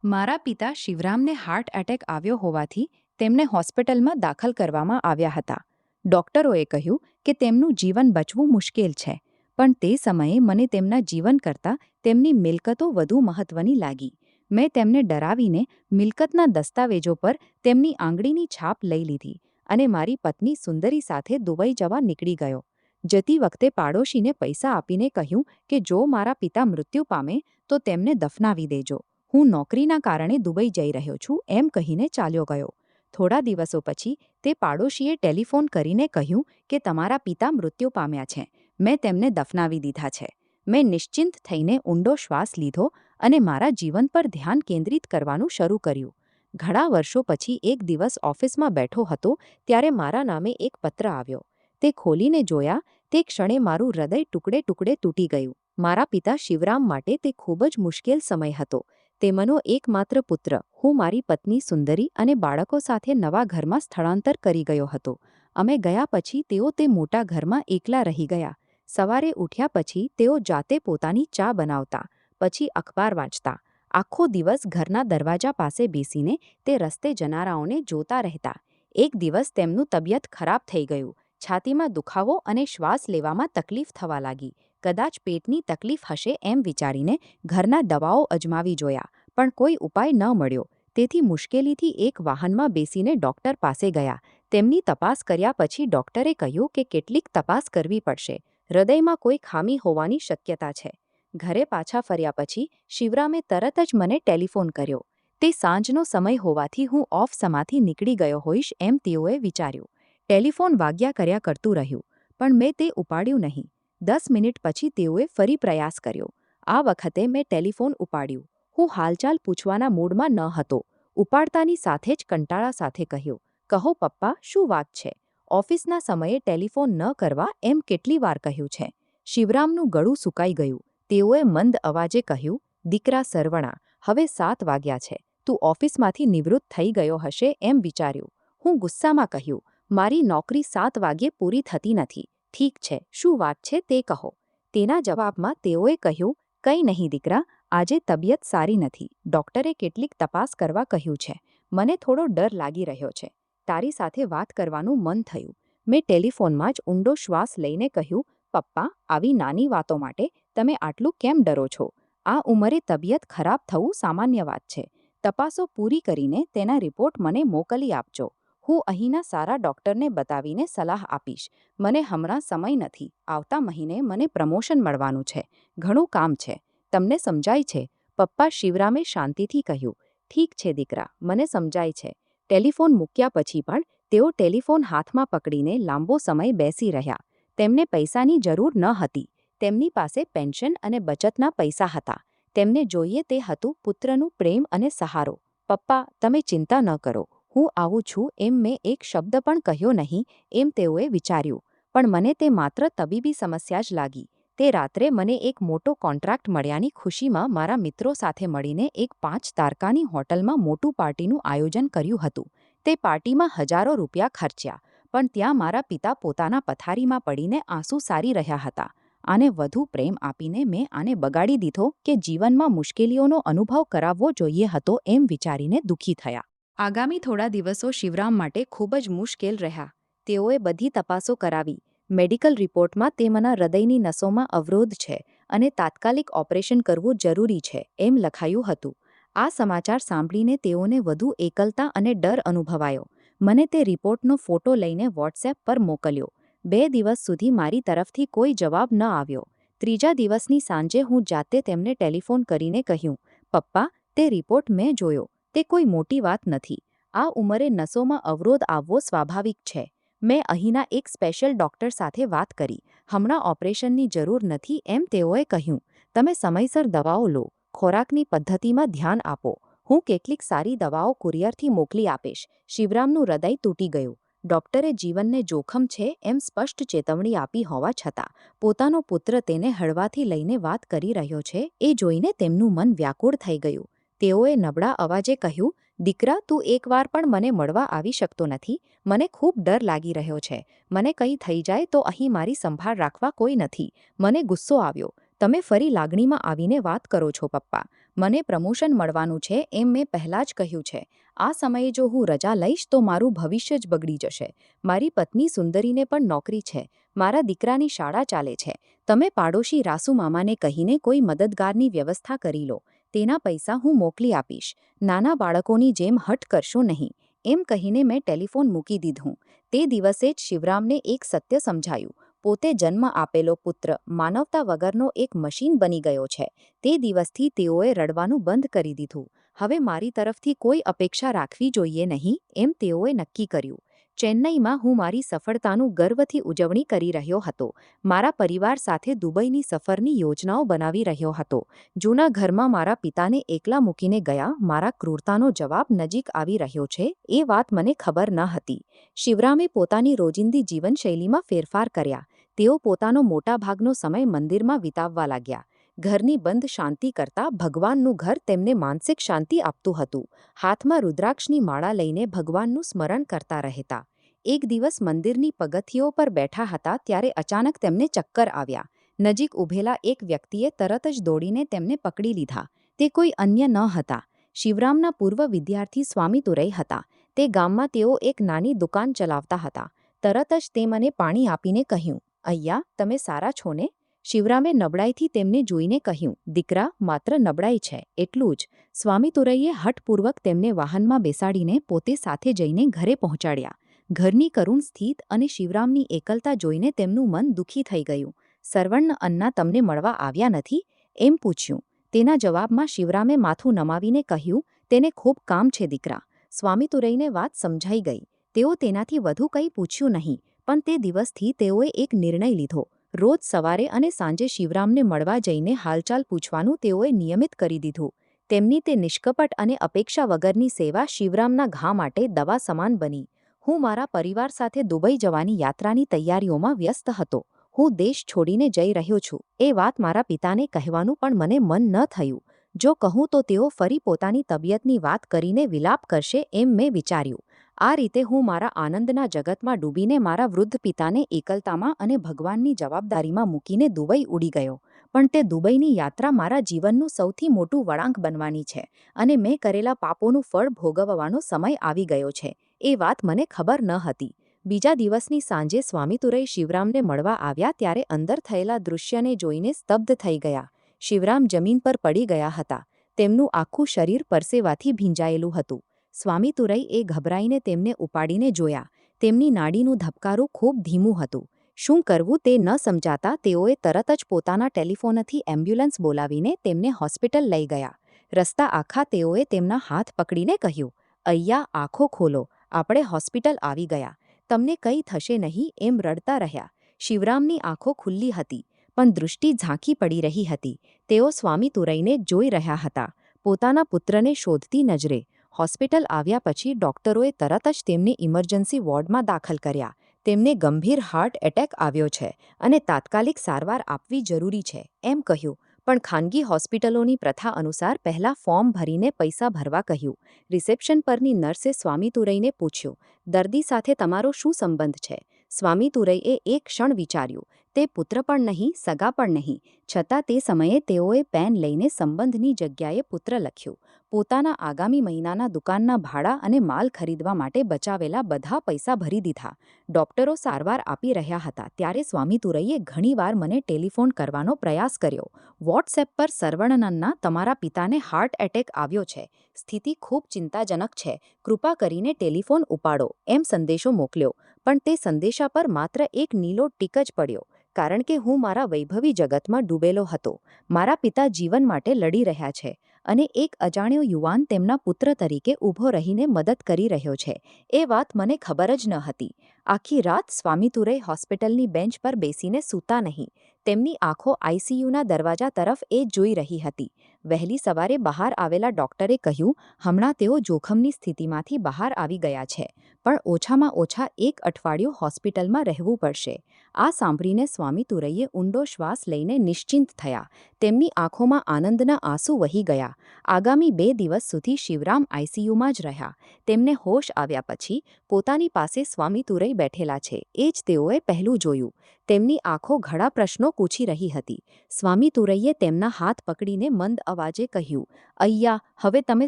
મારા પિતા શિવરામને heart attack આવ્યો હોવાથી તેમને હોસ્પિટલમાં દાખલ કરવામાં આવ્યા હતા. ડોક્ટરોએ કહ્યું કે તેમનું જીવન બચવું મુશ્કેલ છે, પણ તે સમયે મને તેમના જીવન કરતાં તેમની મિલકતો વધુ મહત્વની લાગી. મેં તેમને ડરાવીને મિલકતના દસ્તાવેજો પર તેમની આંગળીની છાપ લઈ લીધી અને મારી પત્ની સુંદરી સાથે દુબઈ જવા નીકળી ગયો. જતી વખતે પાડોશીને પૈસા આપીને કહ્યું કે જો મારા પિતા મૃત્યુ પામે તો તેમને દફનાવી દેજો. હું નોકરીના કારણે દુબઈ જઈ રહ્યો છું એમ કહીને ચાલ્યો ગયો. થોડા દિવસો પછી તે પાડોશીએ ટેલિફોન કરીને કહ્યું કે તમારા પિતા મૃત્યુ પામ્યા છે, મેં તેમને દફનાવી દીધા છે. મેં નિશ્ચિંત થઈને ઊંડો શ્વાસ લીધો અને મારા જીવન પર ધ્યાન કેન્દ્રિત કરવાનું શરૂ કર્યું. ઘણા વર્ષો પછી એક દિવસ ઓફિસમાં બેઠો હતો ત્યારે મારા નામે એક પત્ર આવ્યો. તે ખોલીને જોયા તે ક્ષણે મારું હૃદય ટુકડે ટુકડે તૂટી ગયું. મારા પિતા શિવરામ માટે તે ખૂબ જ મુશ્કેલ સમય હતો. તેમનો એકમાત્ર પુત્ર, હું મારી પત્ની સુંદરી અને બાળકો સાથે નવા ઘરમાં સ્થળાંતર કરી ગયો હતો. અમે ગયા પછી તેઓ તે મોટા ઘરમાં એકલા રહી ગયા. સવારે ઉઠ્યા પછી તેઓ જાતે પોતાની ચા બનાવતા, પછી અખબાર વાંચતા. આખો દિવસ ઘરના દરવાજા પાસે બેસીને તે રસ્તે જનારાઓને જોતા રહેતા. એક દિવસ તેમનું તબિયત ખરાબ થઈ ગયું. છાતીમાં દુખાવો અને શ્વાસ લેવામાં તકલીફ થવા લાગી. કદાચ પેટની તકલીફ હશે એમ વિચારીને ઘરના દવાઓ અજમાવી જોયા, પણ કોઈ ઉપાય ન મળ્યો. તેથી મુશ્કેલીથી એક વાહનમાં બેસીને ડૉક્ટર પાસે ગયા. તેમની તપાસ કર્યા પછી ડૉક્ટરે કહ્યું કે કેટલીક તપાસ કરવી પડશે. હૃદયમાં કોઈ ખામી હોવાની શક્યતા છે. ઘરે પાછા ફર્યા પછી શિવરામે તરત જ મને ટેલિફોન કર્યો. તે સાંજનો સમય હોવાથી હું ઓફ સમાથી નીકળી ગયો હોઈશ એમ તેઓએ વિચાર્યું. ટેલિફોન વાગ્યા કર્યા કરતું રહ્યું, પણ મેં તે ઉપાડ્યું નહીં. 10 મિનિટ પછી તેઓએ ફરી પ્રયાસ કર્યો. આ વખતે મેં ટેલિફોન ઉપાડ્યું. હું હાલચાલ પૂછવાના મૂડમાં ન હતો. ઉપાડતાની સાથે જ કંટાળા સાથે કહ્યું, કહો પપ્પા, શું વાત છે? ઓફિસના સમયે ટેલિફોન ન કરવા એમ કેટલી વાર કહ્યું છે? શિવરામનું ગળું સુકાઈ ગયું. તેઓએ મંદ અવાજે કહ્યું, દીકરા સરવણા, હવે 7 વાગ્યા છે. તું ઓફિસમાંથી નિવૃત્ત થઈ ગયો હશે એમ વિચાર્યું. હું ગુસ્સામાં કહ્યું, મારી નોકરી 7 વાગ્યે પૂરી થતી નથી. ઠીક છે, શું વાત છે તે કહો. તેના જવાબમાં તેઓએ કહ્યું, કંઈ નહીં દીકરા, આજે તબિયત સારી નથી. ડૉક્ટરે કેટલીક તપાસ કરવા કહ્યું છે. મને થોડો ડર લાગી રહ્યો છે. તારી સાથે વાત કરવાનું મન થયું. મેં ટેલિફોનમાં જ ઊંડો શ્વાસ લઈને કહ્યું, પપ્પા, આવી નાની વાતો માટે તમે આટલું કેમ ડરો છો? આ ઉંમરે તબિયત ખરાબ થવું સામાન્ય વાત છે. તપાસો પૂરી કરીને તેના રિપોર્ટ મને મોકલી આપજો. હું અહીંના સારા ડૉક્ટરને બતાવીને સલાહ આપીશ. મને હમણાં સમય નથી. આવતા મહિને મને પ્રમોશન મળવાનું છે. ઘણું કામ છે. તમને સમજાય છે? પપ્પા, શિવરામે શાંતિથી કહ્યું. ઠીક છે દીકરા, મને સમજાય છે. ટેલિફોન મૂક્યા પછી પણ તેઓ ટેલિફોન હાથમાં પકડીને લાંબો સમય બેસી રહ્યા. તેમને પૈસાની જરૂર ન હતી. તેમની પાસે પેન્શન અને બચતના પૈસા હતા. તેમને જોઈએ તે હતું પુત્રનું પ્રેમ અને સહારો. પપ્પા, તમે ચિંતા ન કરો. હું આવું છું એમ મેં એક શબ્દ પણ કહ્યો નહીં એમ તેઓએ વિચાર્યું. પણ મને તે માત્ર તબીબી સમસ્યા જ લાગી. તે રાત્રે મને એક મોટો કોન્ટ્રાક્ટ મળ્યાની ખુશીમાં મારા મિત્રો સાથે મળીને એક 5 તારકાની હોટલમાં મોટું પાર્ટીનું આયોજન કર્યું હતું. તે પાર્ટીમાં હજારો રૂપિયા ખર્ચ્યા, પણ ત્યાં મારા પિતા પોતાના પથારીમાં પડીને આંસુ સારી રહ્યા હતા. આને વધુ પ્રેમ આપીને મેં આને બગાડી દીધો કે જીવનમાં મુશ્કેલીઓનો અનુભવ કરાવવો જોઈએ હતો એમ વિચારીને દુઃખી થયા. આગામી થોડા દિવસો શિવરામ માટે ખૂબ જ મુશ્કેલ રહ્યા. તેઓએ બધી તપાસો કરાવી. મેડિકલ રિપોર્ટમાં તેમના હૃદયની નસોમાં અવરોધ છે અને તાત્કાલિક ઓપરેશન કરવું જરૂરી છે એમ લખાયું હતું. આ સમાચાર સાંભળીને તેઓને વધુ એકલતા અને ડર અનુભવાયો. મને તે રિપોર્ટનો ફોટો લઈને વોટ્સએપ પર મોકલ્યો. 2 દિવસ સુધી મારી તરફથી કોઈ જવાબ ન આવ્યો. ત્રીજા દિવસની સાંજે હું જાતે તેમને ટેલિફોન કરીને કહ્યું, પપ્પા, તે રિપોર્ટ મેં જોયો. તે કોઈ મોટી વાત નથી. આ ઉંમરે નસોમાં અવરોધ આવવો સ્વાભાવિક છે. મેં અહીંના એક સ્પેશિયલ ડૉક્ટર સાથે વાત કરી. હમણાં ઓપરેશનની જરૂર નથી એમ તેઓએ કહ્યું. તમે સમયસર દવાઓ લો, ખોરાકની પદ્ધતિમાં ધ્યાન આપો. હું કેટલીક સારી દવાઓ કુરિયરથી મોકલી આપીશ. શિવરામનું હૃદય તૂટી ગયું. ડૉક્ટરે જીવનને જોખમ છે એમ સ્પષ્ટ ચેતવણી આપી હોવા છતાં પોતાનો પુત્ર તેને હળવાથી લઈને વાત કરી રહ્યો છે એ જોઈને તેમનું મન વ્યાકુળ થઈ ગયું. તેઓએ નબળા અવાજે કહ્યું, દીકરા, તું એકવાર પણ મને મળવા આવી શકતો નથી. મને ખૂબ ડર લાગી રહ્યો છે. મને કંઈ થઈ જાય તો અહીં મારી સંભાળ રાખવા કોઈ નથી. મને ગુસ્સો આવ્યો. તમે ફરી લાગણીમાં આવીને વાત કરો છો પપ્પા. મને પ્રમોશન મળવાનું છે એમ મેં પહેલાં જ કહ્યું છે. આ સમયે જો હું રજા લઈશ તો મારું ભવિષ્ય જ બગડી જશે. મારી પત્ની સુંદરીને પણ નોકરી છે. મારા દીકરાની શાળા ચાલે છે. તમે પાડોશી રાસુ મામાને કહીને કોઈ મદદગારની વ્યવસ્થા કરી લો. તેના પૈસા હું મોકલી આપીશ. નાના બાળકોની જેમ હઠ કરશો નહીં. એમ કહીને મેં ટેલિફોન મૂકી દીધું. તે દિવસે જ શિવરામને એક સત્ય સમજાયું. પોતે જન્મ આપેલો પુત્ર માનવતા વગરનો એક મશીન બની ગયો છે. તે દિવસથી તેઓએ રડવાનું બંધ કરી દીધું. હવે મારી તરફથી કોઈ અપેક્ષા રાખવી જોઈએ નહીં એમ તેઓએ નક્કી કર્યું. ચેન્નઈમાં હું મારી સફળતાનું ગર્વથી ઉજવણી કરી રહ્યો હતો. મારા પરિવાર સાથે દુબઈની સફરની યોજનાઓ બનાવી રહ્યો હતો. જૂના ઘરમાં મારા પિતાને એકલા મૂકીને ગયા મારા ક્રૂરતાનો જવાબ નજીક આવી રહ્યો છે એ વાત મને ખબર ન હતી. શિવરામે પોતાની રોજિંદી જીવનશૈલીમાં ફેરફાર કર્યા. તેઓ પોતાનો મોટાભાગનો સમય મંદિરમાં વિતાવવા લાગ્યા. ઘરની બંધ શાંતિ કરતાં ભગવાનનું ઘર તેમને માનસિક શાંતિ આપતું હતું. હાથમાં રુદ્રાક્ષની માળા લઈને ભગવાનનું સ્મરણ કરતા રહેતા. એક દિવસ મંદિરની પગથિયો પર બેઠા હતા ત્યારે અચાનક તેમને ચક્કર આવ્યા. નજીક ઊભેલા એક વ્યક્તિએ તરત જ દોડીને તેમને પકડી લીધા. તે કોઈ અન્ય ન હતા. શિવરામના પૂર્વ વિદ્યાર્થી સ્વામી તુરઈ હતા. તે ગામમાં તેઓ એક નાની દુકાન ચલાવતા હતા. તરત જ તે મને પાણી આપીને કહ્યું, "અહીંયા, તમે સારા છો ને?" શિવરામે નબળાઈથી તેમને જોઈને કહ્યું, "દીકરા, માત્ર નબળાઈ છે, એટલું જ." સ્વામી તુરઈએ હઠપૂર્વક તેમને વાહનમાં બેસાડીને પોતે સાથે જઈને ઘરે પહોંચાડ્યા. ઘરની કરુણ સ્થિતિ અને શિવરામની એકલતા જોઈને તેમનું મન દુઃખી થઈ ગયું. "સરવર્ણ અન્ના તમને મળવા આવ્યા નથી?" એમ પૂછ્યું. તેના જવાબમાં શિવરામે માથું નમાવીને કહ્યું, "તેને ખૂબ કામ છે દીકરા." સ્વામી તુરઈને વાત સમજાઈ ગઈ. તેઓ તેનાથી વધુ કંઈ પૂછ્યું નહીં, પણ તે દિવસથી તેઓએ એક નિર્ણય લીધો. રોજ સવારે અને સાંજે શિવરામને મળવા જઈને હાલચાલ પૂછવાનું તેઓએ નિયમિત કરી દીધું. તેમની તે નિષ્કપટ અને અપેક્ષા વગરની સેવા શિવરામના ઘા માટે દવા સમાન બની. હું મારા પરિવાર સાથે દુબઈ જવાની યાત્રાની તૈયારીઓમાં વ્યસ્ત હતો. હું દેશ છોડીને જઈ રહ્યો છું એ વાત મારા પિતાને કહેવાનું પણ મને મન ન થયું. જો કહું તો તેઓ ફરી પોતાની તબિયતની વાત કરીને વિલાપ કરશે એમ મેં વિચાર્યું. આ રીતે હું મારા આનંદના જગતમાં ડૂબીને મારા વૃદ્ધ પિતાને એકલતામાં અને ભગવાનની જવાબદારીમાં મૂકીને દુબઈ ઉડી ગયો. પણ તે દુબઈની યાત્રા મારા જીવનનું સૌથી મોટું વળાંક બનવાની છે અને મેં કરેલા પાપોનું ફળ ભોગવવાનો સમય આવી ગયો છે એ વાત મને ખબર ન હતી. બીજા દિવસની સાંજે સ્વામી તુરઈ શિવરામને મળવા આવ્યા ત્યારે અંદર થયેલા દૃશ્યને જોઈને સ્તબ્ધ થઈ ગયા. શિવરામ જમીન પર પડી ગયા હતા. તેમનું આખું શરીર પરસેવાથી ભીંજાયેલું હતું. સ્વામી તુરઈએ ગભરાઈને તેમને ઉપાડીને જોયા. તેમની નાડીનું ધબકારું ખૂબ ધીમું હતું. શું કરવું તે ન સમજાતા તેઓએ તરત જ પોતાના ટેલિફોનથી એમ્બ્યુલન્સ બોલાવીને તેમને હોસ્પિટલ લઈ ગયા. રસ્તા આખા તેઓએ તેમના હાથ પકડીને કહ્યું, "અહીંયા, આંખો ખોલો, આપણે હોસ્પિટલ આવી ગયા. તમને કંઈ થશે નહીં." એમ રડતા રહ્યા. શિવરામની આંખો ખુલ્લી હતી, પણ દૃષ્ટિ ઝાંખી પડી રહી હતી. તેઓ સ્વામી તુરઈને જોઈ રહ્યા હતા, પોતાના પુત્રને શોધતી નજરે. હોસ્પિટલ આવ્યા પછી ડોક્ટરોએ તરત જ તેમને ઇમરજન્સી વોર્ડમાં દાખલ કર્યા. તેમને ગંભીર હાર્ટ એટેક આવ્યો છે અને તાત્કાલિક સારવાર આપવી જરૂરી છે એમ કહ્યું. પણ ખાનગી હોસ્પિટલોની પ્રથા અનુસાર પહેલાં ફોર્મ ભરીને પૈસા ભરવા કહ્યું. રિસેપ્શન પરની નર્સે સ્વામી તુરઈને પૂછ્યું, "દર્દી સાથે તમારો શું સંબંધ છે?" સ્વામી તુરઈએ એક ક્ષણ વિચાર્યું. તે પુત્ર પણ નહીં, સગા પણ નહીં. છતાં તે સમયે તેઓએ પેન લઈને સંબંધની જગ્યાએ પુત્ર લખ્યું. પોતાના આગામી મહિનાના દુકાનના ભાડા અને માલ ખરીદવા માટે બચાવેલા બધા પૈસા ભરી દીધા. ડોક્ટરો સારવાર આપી રહ્યા હતા ત્યારે સ્વામી તુરઈએ ઘણીવાર મને ટેલિફોન કરવાનો પ્રયાસ કર્યો. વોટ્સએપ પર, "સરવણનન્ના, તમારા પિતાને હાર્ટ એટેક આવ્યો છે. સ્થિતિ ખૂબ ચિંતાજનક છે. કૃપા કરીને ટેલિફોન ઉપાડો." એમ સંદેશો મોકલ્યો. પણ તે સંદેશા પર માત્ર એક નીલો ટીક જ પડ્યો. કારણ કે હું મારા વૈભવી જગતમાં ડૂબેલો હતો. મારા પિતા જીવન માટે લડી રહ્યા છે અને એક અજાણ્યો યુવાન તેમના પુત્ર તરીકે ઊભો રહીને મદદ કરી રહ્યો છે એ વાત મને ખબર જ ન હતી. આખી રાત સ્વામી તુરઈ હોસ્પિટલની બેન્ચ પર બેસીને સૂતા નહીં. તેમની આંખો આઈસીયુના દરવાજા તરફ એ જોઈ રહી હતી. વહેલી સવારે બહાર આવેલા ડોક્ટરે કહ્યું, "હમણાં તેઓ જોખમની સ્થિતિમાંથી બહાર આવી ગયા છે, પણ ઓછામાં ઓછા 1 અઠવાડિયું હોસ્પિટલમાં રહેવું પડશે." આ સાંભળીને સ્વામી તુરૈએ ઊંડો શ્વાસ લઈને નિશ્ચિંત થયા. તેમની આંખોમાં આનંદના આંસુ વહી ગયા. આગામી 2 દિવસ સુધી શિવરામ આઈસીયુમાં જ રહ્યા. તેમને હોશ આવ્યા પછી પોતાની પાસે સ્વામી તુરૈ બેઠેલા છે એ જ તેઓએ પહેલું જોયું. તેમની આંખો ઘણા પ્રશ્નો પૂછી રહી હતી. સ્વામી તુરૈએ તેમના હાથ પકડીને મંદ અવાજે કહ્યું, "અય્યા, હવે તમે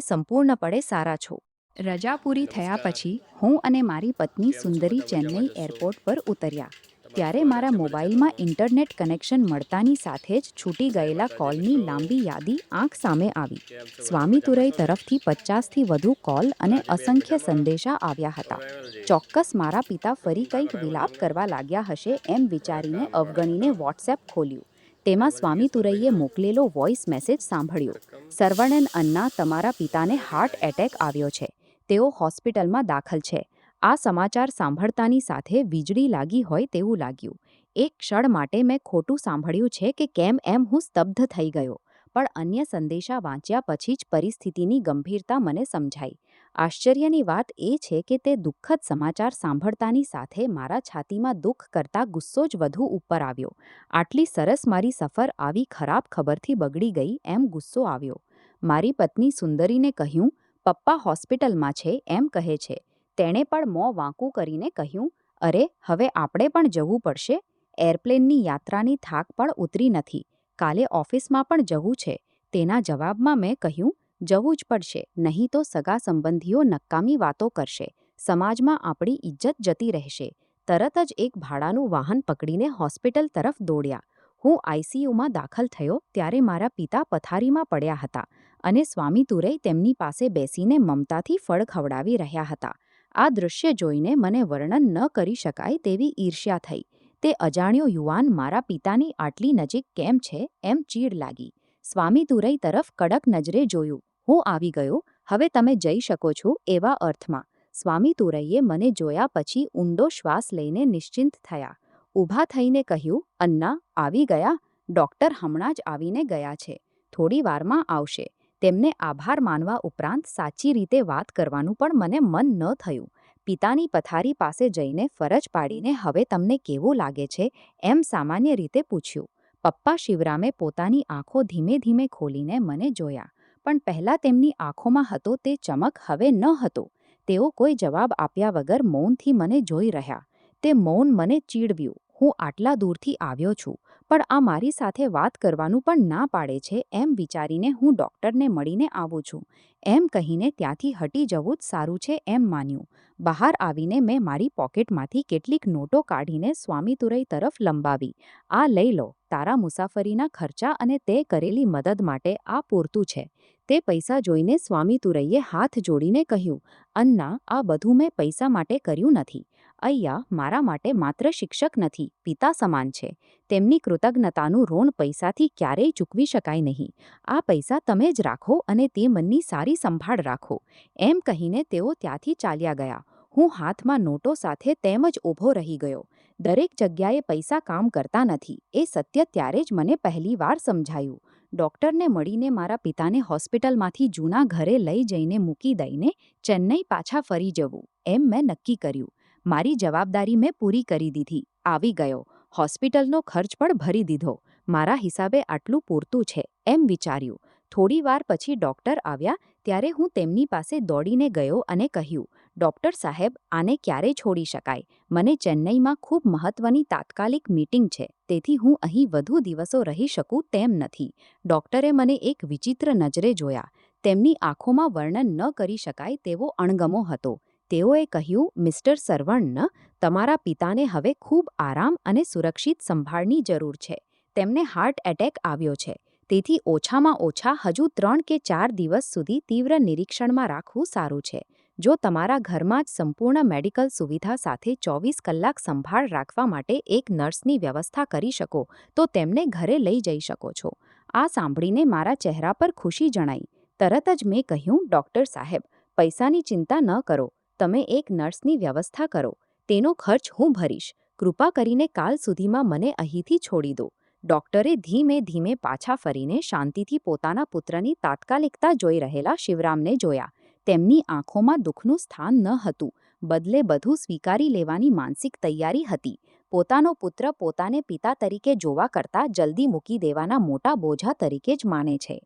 સંપૂર્ણપણે સારા છો." રજા પૂરી થયા પછી હું અને મારી પત્ની સુંદરી ચેન્નઈ એરપોર્ટ પર ઉતર્યા. ત્યારે મારા મોબાઈલમાં ઇન્ટરનેટ કનેક્શન મળતાની સાથે જ છૂટી ગયેલા કોલની લાંબી યાદી આંખ સામે આવી. સ્વામી તુરૈ તરફથી 50થી વધુ કોલ અને અસંખ્ય સંદેશા આવ્યા હતા. ચોક્કસ મારા પિતા ફરી કંઈક વિલાપ કરવા લાગ્યા હશે એમ વિચારીને અવગણીને વોટ્સએપ ખોલ્યું. તેમાં સ્વામી તુરૈએ મોકલેલો વોઇસ મેસેજ સાંભળ્યો. "સરવણન અન્ના, તમારા પિતાને હાર્ટ એટેક આવ્યો છે. તેઓ હોસ્પિટલમાં દાખલ છે." આ સમાચાર સાંભળતાની સાથે વીજળી લાગી હોય તેવું લાગ્યું. એક ક્ષણ માટે મેં ખોટું સાંભળ્યું છે કે કેમ એમ હું સ્તબ્ધ થઈ ગયો. પણ અન્ય સંદેશા વાંચ્યા પછી જ પરિસ્થિતિની ગંભીરતા મને સમજાઈ. આશ્ચર્યની વાત એ છે કે તે દુઃખદ સમાચાર સાંભળતાની સાથે મારા છાતીમાં દુઃખ કરતાં ગુસ્સો જ વધુ ઉપર આવ્યો. આટલી સરસ મારી સફર આવી ખરાબ ખબરથી બગડી ગઈ એમ ગુસ્સો આવ્યો. મારી પત્ની સુંદરીને કહ્યું, "પપ્પા હોસ્પિટલમાં છે એમ કહે છે." તેણે પણ મોં વાંકું કરીને કહ્યું, "અરે, હવે આપણે પણ જવું પડશે. એરપ્લેનની યાત્રાની થાક પણ ઉતરી નથી. કાલે ઓફિસમાં પણ જવું છે." તેના જવાબમાં મેં કહ્યું, "જવું જ પડશે, નહીં તો સગા સંબંધીઓ નકામી વાતો કરશે. સમાજમાં આપણી ઇજ્જત જતી રહેશે." તરત જ એક ભાડાનું વાહન પકડીને હોસ્પિટલ તરફ દોડ્યા. હું આઈસીયુમાં દાખલ થયો ત્યારે મારા પિતા પથારીમાં પડ્યા હતા અને સ્વામી તુરૈ તેમની પાસે બેસીને મમતાથી ફળ ખવડાવી રહ્યા હતા. આ દૃશ્ય જોઈને મને વર્ણન ન કરી શકાય તેવી ઈર્ષ્યા થઈ. તે અજાણ્યો યુવાન મારા પિતાની આટલી નજીક કેમ છે એમ ચીડ લાગી. સ્વામી તુરૈ તરફ કડક નજરે જોયું. "હું આવી ગયો, હવે તમે જઈ શકો છો" એવા અર્થમાં. સ્વામી તુરૈએ મને જોયા પછી ઊંડો શ્વાસ લઈને નિશ્ચિંત થયા. ઊભા થઈને કહ્યું, "અન્ના, આવી ગયા? ડૉક્ટર હમણાં જ આવીને ગયા છે. થોડી વારમાં આવશે." તેમને આભાર માનવા ઉપરાંત સાચી રીતે વાત કરવાનું પણ મને મન ન થયું. પિતાની પથારી પાસે જઈને ફરજ પાડીને, "હવે તમને કેવું લાગે છે?" એમ સામાન્ય રીતે પૂછ્યું. પપ્પા શિવરામે પોતાની આંખો ધીમે ધીમે ખોલીને મને જોયા. પણ પહેલાં તેમની આંખોમાં હતો તે ચમક હવે ન હતો. તેઓ કોઈ જવાબ આપ્યા વગર મૌનથી મને જોઈ રહ્યા. તે મૌન મને ચીડવ્યું. હું આટલા દૂરથી આવ્યો છું, પણ આ મારી સાથે વાત કરવાનું પણ ના પાડે છે એમ વિચારીને હું ડૉક્ટરને મળીને આવું છું એમ કહીને ત્યાંથી હટી જવું જ સારું છે એમ માન્યું. બહાર આવીને મેં મારી પોકેટમાંથી કેટલીક નોટો કાઢીને સ્વામી તુરૈ તરફ લંબાવી. "આ લઈ લો, તારા મુસાફરીના ખર્ચા અને તે કરેલી મદદ માટે આ પૂરતું છે." તે પૈસા જોઈને સ્વામી તુરૈએ હાથ જોડીને કહ્યું, "અન્ના, આ બધું મેં પૈસા માટે કર્યું નથી. અય્યા મારા માટે માત્ર શિક્ષક નથી, પિતા સમાન છે. તેમની કૃતજ્ઞતાનું ઋણ પૈસાથી ક્યારેય ચૂકવી શકાય નહીં. આ પૈસા તમે જ રાખો અને તે મનની સારી સંભાળ રાખો." એમ કહીને તેઓ ત્યાંથી ચાલ્યા ગયા. હું હાથમાં નોટો સાથે તેમ જ ઊભો રહી ગયો. દરેક જગ્યાએ પૈસા કામ કરતા નથી એ સત્ય ત્યારે જ મને પહેલીવાર સમજાયું. ડૉક્ટરને મળીને મારા પિતાને હોસ્પિટલમાંથી જૂના ઘરે લઈ જઈને મૂકી દઈને ચેન્નઈ પાછા ફરી જવું એમ મેં નક્કી કર્યું. મારી જવાબદારી મેં પૂરી કરી દીધી. આવી ગયો. હોસ્પિટલનો ખર્ચ પણ ભરી દીધો. મારા હિસાબે આટલું પૂરતું છે એમ વિચાર્યું. થોડી વાર પછી ડૉક્ટર આવ્યા ત્યારે હું તેમની પાસે દોડીને ગયો અને કહ્યું, "ડૉક્ટર સાહેબ, આને ક્યારે છોડી શકાય? મને ચેન્નઈમાં ખૂબ મહત્વની તાત્કાલિક મીટિંગ છે, તેથી હું અહીં વધુ દિવસો રહી શકું તેમ નથી." ડૉક્ટરે મને એક વિચિત્ર નજરે જોયા. તેમની આંખોમાં વર્ણન ન કરી શકાય તેવો અણગમો હતો. તેઓએ કહ્યું, "મિસ્ટર સરવણ, તમારા પિતાને હવે ખૂબ આરામ અને સુરક્ષિત સંભાળની જરૂર છે. તેમને હાર્ટ એટેક આવ્યો છે. તેથી ઓછામાં ઓછા હજુ 3 કે 4 દિવસ સુધી તીવ્ર નિરીક્ષણમાં રાખવું સારું છે. જો તમારા ઘરમાં જ સંપૂર્ણ મેડિકલ સુવિધા સાથે 24 કલાક સંભાળ રાખવા માટે એક નર્સની વ્યવસ્થા કરી શકો તો તેમને ઘરે લઈ જઈ શકો છો." આ સાંભળીને મારા ચહેરા પર ખુશી જણાઈ. તરત જ મેં કહ્યું, "ડૉક્ટર સાહેબ, પૈસાની ચિંતા ન કરો. તમે એક નર્સની વ્યવસ્થા કરો. તેનો ખર્ચ હું ભરીશ. કૃપા કરીને કાલ સુધીમાં મને અહીંથી છોડી દો." ડૉક્ટરે ધીમે ધીમે પાછા ફરીને શાંતિથી પોતાના પુત્રની તાત્કાલિકતા જોઈ રહેલા શિવરામને જોયા. તેમની આંખોમાં દુઃખનું સ્થાન ન હતું, બદલે બધું સ્વીકારી લેવાની માનસિક તૈયારી હતી. પોતાનો પુત્ર પોતાને પિતા તરીકે જોવા કરતાં જલ્દી મૂકી દેવાના મોટા બોજા તરીકે જ માને છે.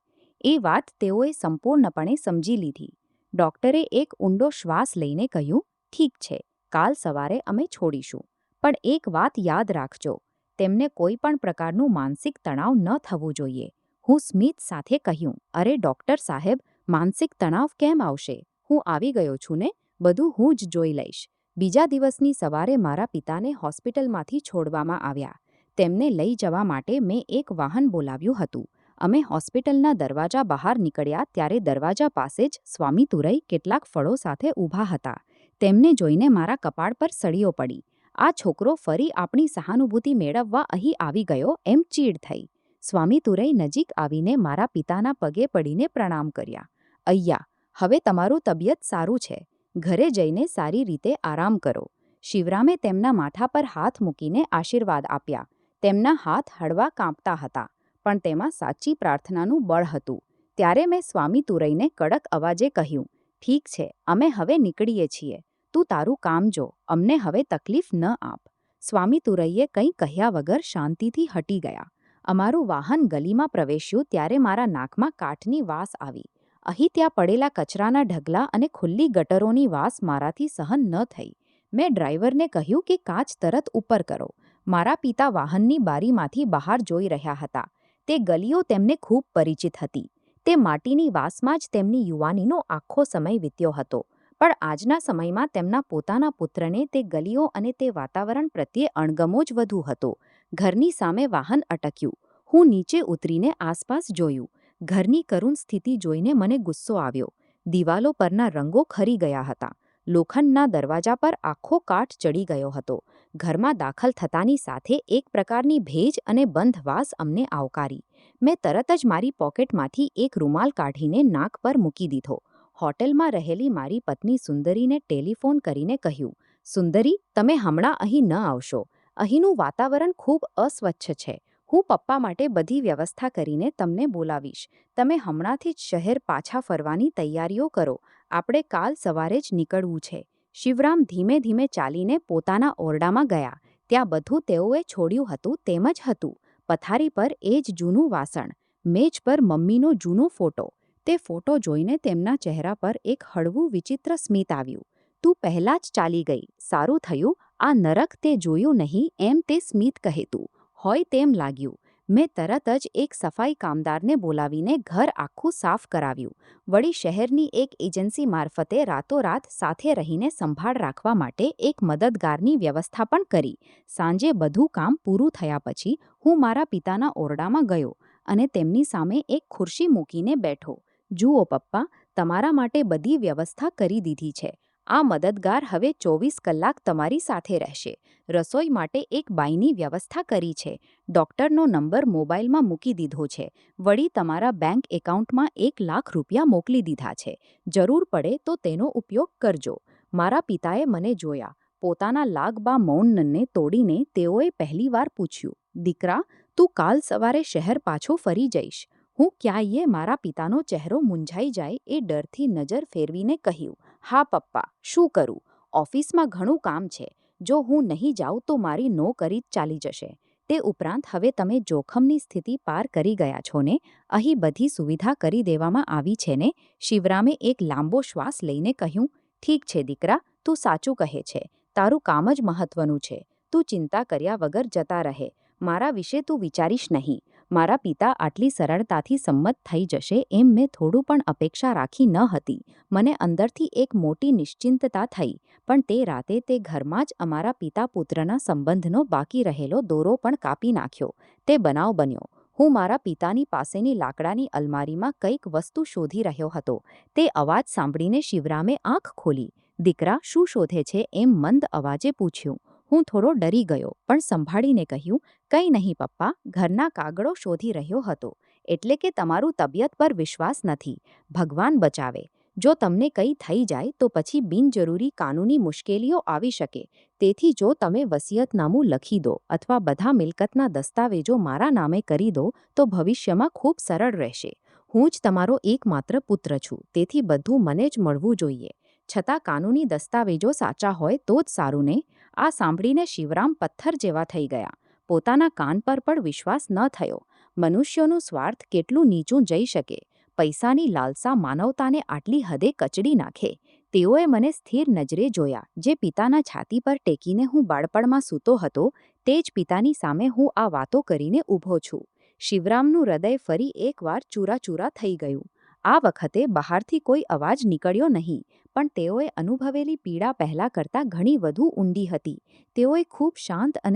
એ વાત તેઓએ સંપૂર્ણપણે સમજી લીધી. ડૉક્ટરે એક ઊંડો શ્વાસ લઈને કહ્યું, ઠીક છે, કાલ સવારે અમે છોડીશું. પણ એક વાત યાદ રાખજો, તેમને કોઈ પણ પ્રકારનું માનસિક તણાવ ન થવું જોઈએ. હું સ્મિત સાથે કહ્યું, અરે ડૉક્ટર સાહેબ, માનસિક તણાવ કેમ આવશે? હું આવી ગયો છું ને, બધું હું જ જોઈ લઈશ. બીજા દિવસની સવારે મારા પિતાને હોસ્પિટલમાંથી છોડવામાં આવ્યા. તેમને લઈ જવા માટે મેં એક વાહન બોલાવ્યું હતું. અમે હોસ્પિટલના દરવાજા બહાર નીકળ્યા ત્યારે દરવાજા પાસે જ સ્વામી તુરઈ કેટલાક ફળો સાથે ઊભા હતા. તેમને જોઈને મારા કપાળ પર સળીઓ પડી. આ છોકરો ફરી આપણી સહાનુભૂતિ મેળવવા અહીં આવી ગયો એમ ચીડ થઈ. સ્વામી તુરઈ નજીક આવીને મારા પિતાના પગે પડીને પ્રણામ કર્યા. અય્યા, હવે તમારું તબિયત સારું છે. ઘરે જઈને સારી રીતે આરામ કરો. શિવરામે તેમના માથા પર હાથ મૂકીને આશીર્વાદ આપ્યા. તેમના હાથ હળવા કાંપતા હતા, પણ તેમાં સાચી પ્રાર્થનાનું બળ હતું. ત્યારે મેં સ્વામી તુરઈને કડક અવાજે કહ્યું, ઠીક છે, અમે હવે નીકળીએ છીએ. તું તારું કામ જો, અમને હવે તકલીફ ન આપ. સ્વામી તુરઈએ કંઈ કહ્યા વગર શાંતિથી હટી ગયા. અમારું વાહન ગલીમાં પ્રવેશ્યું ત્યારે મારા નાકમાં કાઠની વાસ આવી. અહીં ત્યાં પડેલા કચરાના ઢગલા અને ખુલ્લી ગટરોની વાસ મારાથી સહન ન થઈ. મેં ડ્રાઈવરને કહ્યું કે કાચ તરત ઉપર કરો. મારા પિતા વાહનની બારીમાંથી બહાર જોઈ રહ્યા હતા. તે ગલીઓ તેમને ખૂબ પરિચિત હતી. તે માટીની વાસમાં જ તેમની યુવાનીનો આખો સમય વીત્યો હતો. પણ આજના સમયમાં તેમના પોતાના પુત્રને તે ગલીઓ અને તે વાતાવરણ પ્રત્યે અણગમો જ વધુ હતો. ઘરની સામે વાહન અટક્યું. હું નીચે ઉતરીને આસપાસ જોયું. ઘરની કરુણ સ્થિતિ જોઈને મને ગુસ્સો આવ્યો. દિવાલો પરના રંગો ખરી ગયા હતા. લોખંડના દરવાજા પર આખો કાટ ચડી ગયો હતો. ઘરમાં દાખલ થતાની સાથે એક પ્રકારની ભેજ અને બંધ વાસ અમને આવકારી. મેં તરત જ મારી પોકેટમાંથી એક રૂમાલ કાઢીને નાક પર મૂકી દીધો. હોટેલમાં રહેલી મારી પત્ની સુંદરીને ટેલિફોન કરીને કહ્યું, સુંદરી, તમે હમણાં અહીં ન આવશો. અહીંનું વાતાવરણ ખૂબ અસ્વચ્છ છે. હું પપ્પા માટે બધી વ્યવસ્થા કરીને તમને બોલાવીશ. તમે હમણાંથી જ શહેર પાછા ફરવાની તૈયારીઓ કરો. આપણે કાલ સવારે જ નીકળવું છે. શિવરામ ધીમે ધીમે ચાલીને પોતાના ઓરડામાં ગયા. ત્યાં બધું તેઓએ છોડ્યું હતું તેમ જ હતું. પથારી પર એ જ જૂનું વાસણ. મેજ પર મમ્મીનો જૂનો ફોટો. તે ફોટો જોઈને તેમના ચહેરા પર એક હળવું વિચિત્ર સ્મિત આવ્યું. તું પહેલાં જ ચાલી ગઈ. સારું થયું, આ નરક તે જોયું નહીં એમ તે સ્મિત કહેતું હોય તેમ લાગ્યું. મેં તરત જ એક સફાઈ કામદારને બોલાવીને ઘર આખું સાફ કરાવ્યું. વળી શહેરની એક એજન્સી મારફતે રાતોરાત સાથે રહીને સંભાળ રાખવા માટે એક મદદગારની વ્યવસ્થા પણ કરી. સાંજે બધું કામ પૂરું થયા પછી હું મારા પિતાના ઓરડામાં ગયો અને તેમની સામે એક ખુરશી મૂકીને બેઠો. જુઓ પપ્પા, તમારા માટે બધી વ્યવસ્થા કરી દીધી છે. આ મદદગાર હવે 24 કલાક તમારી સાથે રહેશે. રસોઈ માટે એક બાઈની વ્યવસ્થા કરી છે. ડૉક્ટરનો નંબર મોબાઈલમાં મૂકી દીધો છે. વળી તમારા બેંક એકાઉન્ટમાં 1 લાખ રૂપિયા મોકલી દીધા છે. જરૂર પડે તો તેનો ઉપયોગ કરજો. મારા પિતાએ મને જોયા. પોતાના લાગબા મૌનને તોડીને તેઓએ પહેલીવાર પૂછ્યું, દીકરા, તું કાલ સવારે શહેર પાછો ફરી જઈશ? હું ક્યાંય મારા પિતાનો ચહેરો મૂંઝાઈ જાય એ ડરથી નજર ફેરવીને કહ્યું, હા પપ્પા, શું કરું? ઓફિસમાં ઘણું કામ છે. જો હું નહીં જાઉં તો મારી નોકરી જ ચાલી જશે. તે ઉપરાંત હવે તમે જોખમની સ્થિતિ પાર કરી ગયા છો ને? અહીં બધી સુવિધા કરી દેવામાં આવી છે ને? શિવરામે એક લાંબો શ્વાસ લઈને કહ્યું, ઠીક છે દીકરા, તું સાચું કહે છે. તારું કામ જ મહત્વનું છે. તું ચિંતા કર્યા વગર જતા રહે. મારા વિશે તું વિચારીશ નહીં. મારા પિતા આટલી સરળતાથી સંમત થઈ જશે એમ મેં થોડું પણ અપેક્ષા રાખી ન હતી. મને અંદરથી એક મોટી નિશ્ચિંતતા થઈ. પણ તે રાતે તે ઘરમાં જ અમારા પિતા પુત્રના સંબંધનો બાકી રહેલો દોરો પણ કાપી નાખ્યો. તે બનાવ બન્યો. હું મારા પિતાની પાસેની લાકડાની અલમારીમાં કંઈક વસ્તુ શોધી રહ્યો હતો. તે અવાજ સાંભળીને શિવરામે આંખ ખોલી. દીકરા, શું શોધે છે એમ મંદ અવાજે પૂછ્યું. હું થોડો ડરી ગયો, પણ સંભાળીને કહ્યું, કંઈ નહીં પપ્પા, ઘરના કાગળો શોધી રહ્યો હતો. એટલે કે તમારું તબિયત પર વિશ્વાસ નથી. ભગવાન બચાવે. જો તમને કંઈ થઈ જાય તો પછી બિનજરૂરી કાનૂની મુશ્કેલીઓ આવી શકે. તેથી જો તમે વસિયતનામું લખી દો અથવા બધા મિલકતના દસ્તાવેજો મારા નામે કરી દો તો ભવિષ્યમાં ખૂબ સરળ રહેશે. હું જ તમારો એકમાત્ર પુત્ર છું, તેથી બધું મને જ મળવું જોઈએ. છતાં કાનૂની દસ્તાવેજો સાચા હોય તો જ સારું ને? આ સાંભળીને શિવરામ પથ્થર જેવા થઈ ગયા. પોતાના કાન પર પણ વિશ્વાસ ન થયો. મનુષ્યોનું સ્વાર્થ કેટલું નીચું જઈ શકે! પૈસાની લાલસા માનવતાને આટલી હદે કચડી નાખે! તેઓએ મને સ્થિર નજરે જોયા. જે પિતાના છાતી પર ટેકીને હું બાળપણમાં સૂતો હતો, તે જ પિતાની સામે હું આ વાતો કરીને ઊભો છું. શિવરામનું હૃદય ફરી એકવાર ચૂરાચૂરા થઈ ગયું. આ વખતે બહારથી કોઈ અવાજ નીકળ્યો નહીં, પણ તેઓએ અનુભવેલી પીડા પહેલાં કરતાં ઘણી વધુ ઊંડી હતી. તેઓએ ખૂબ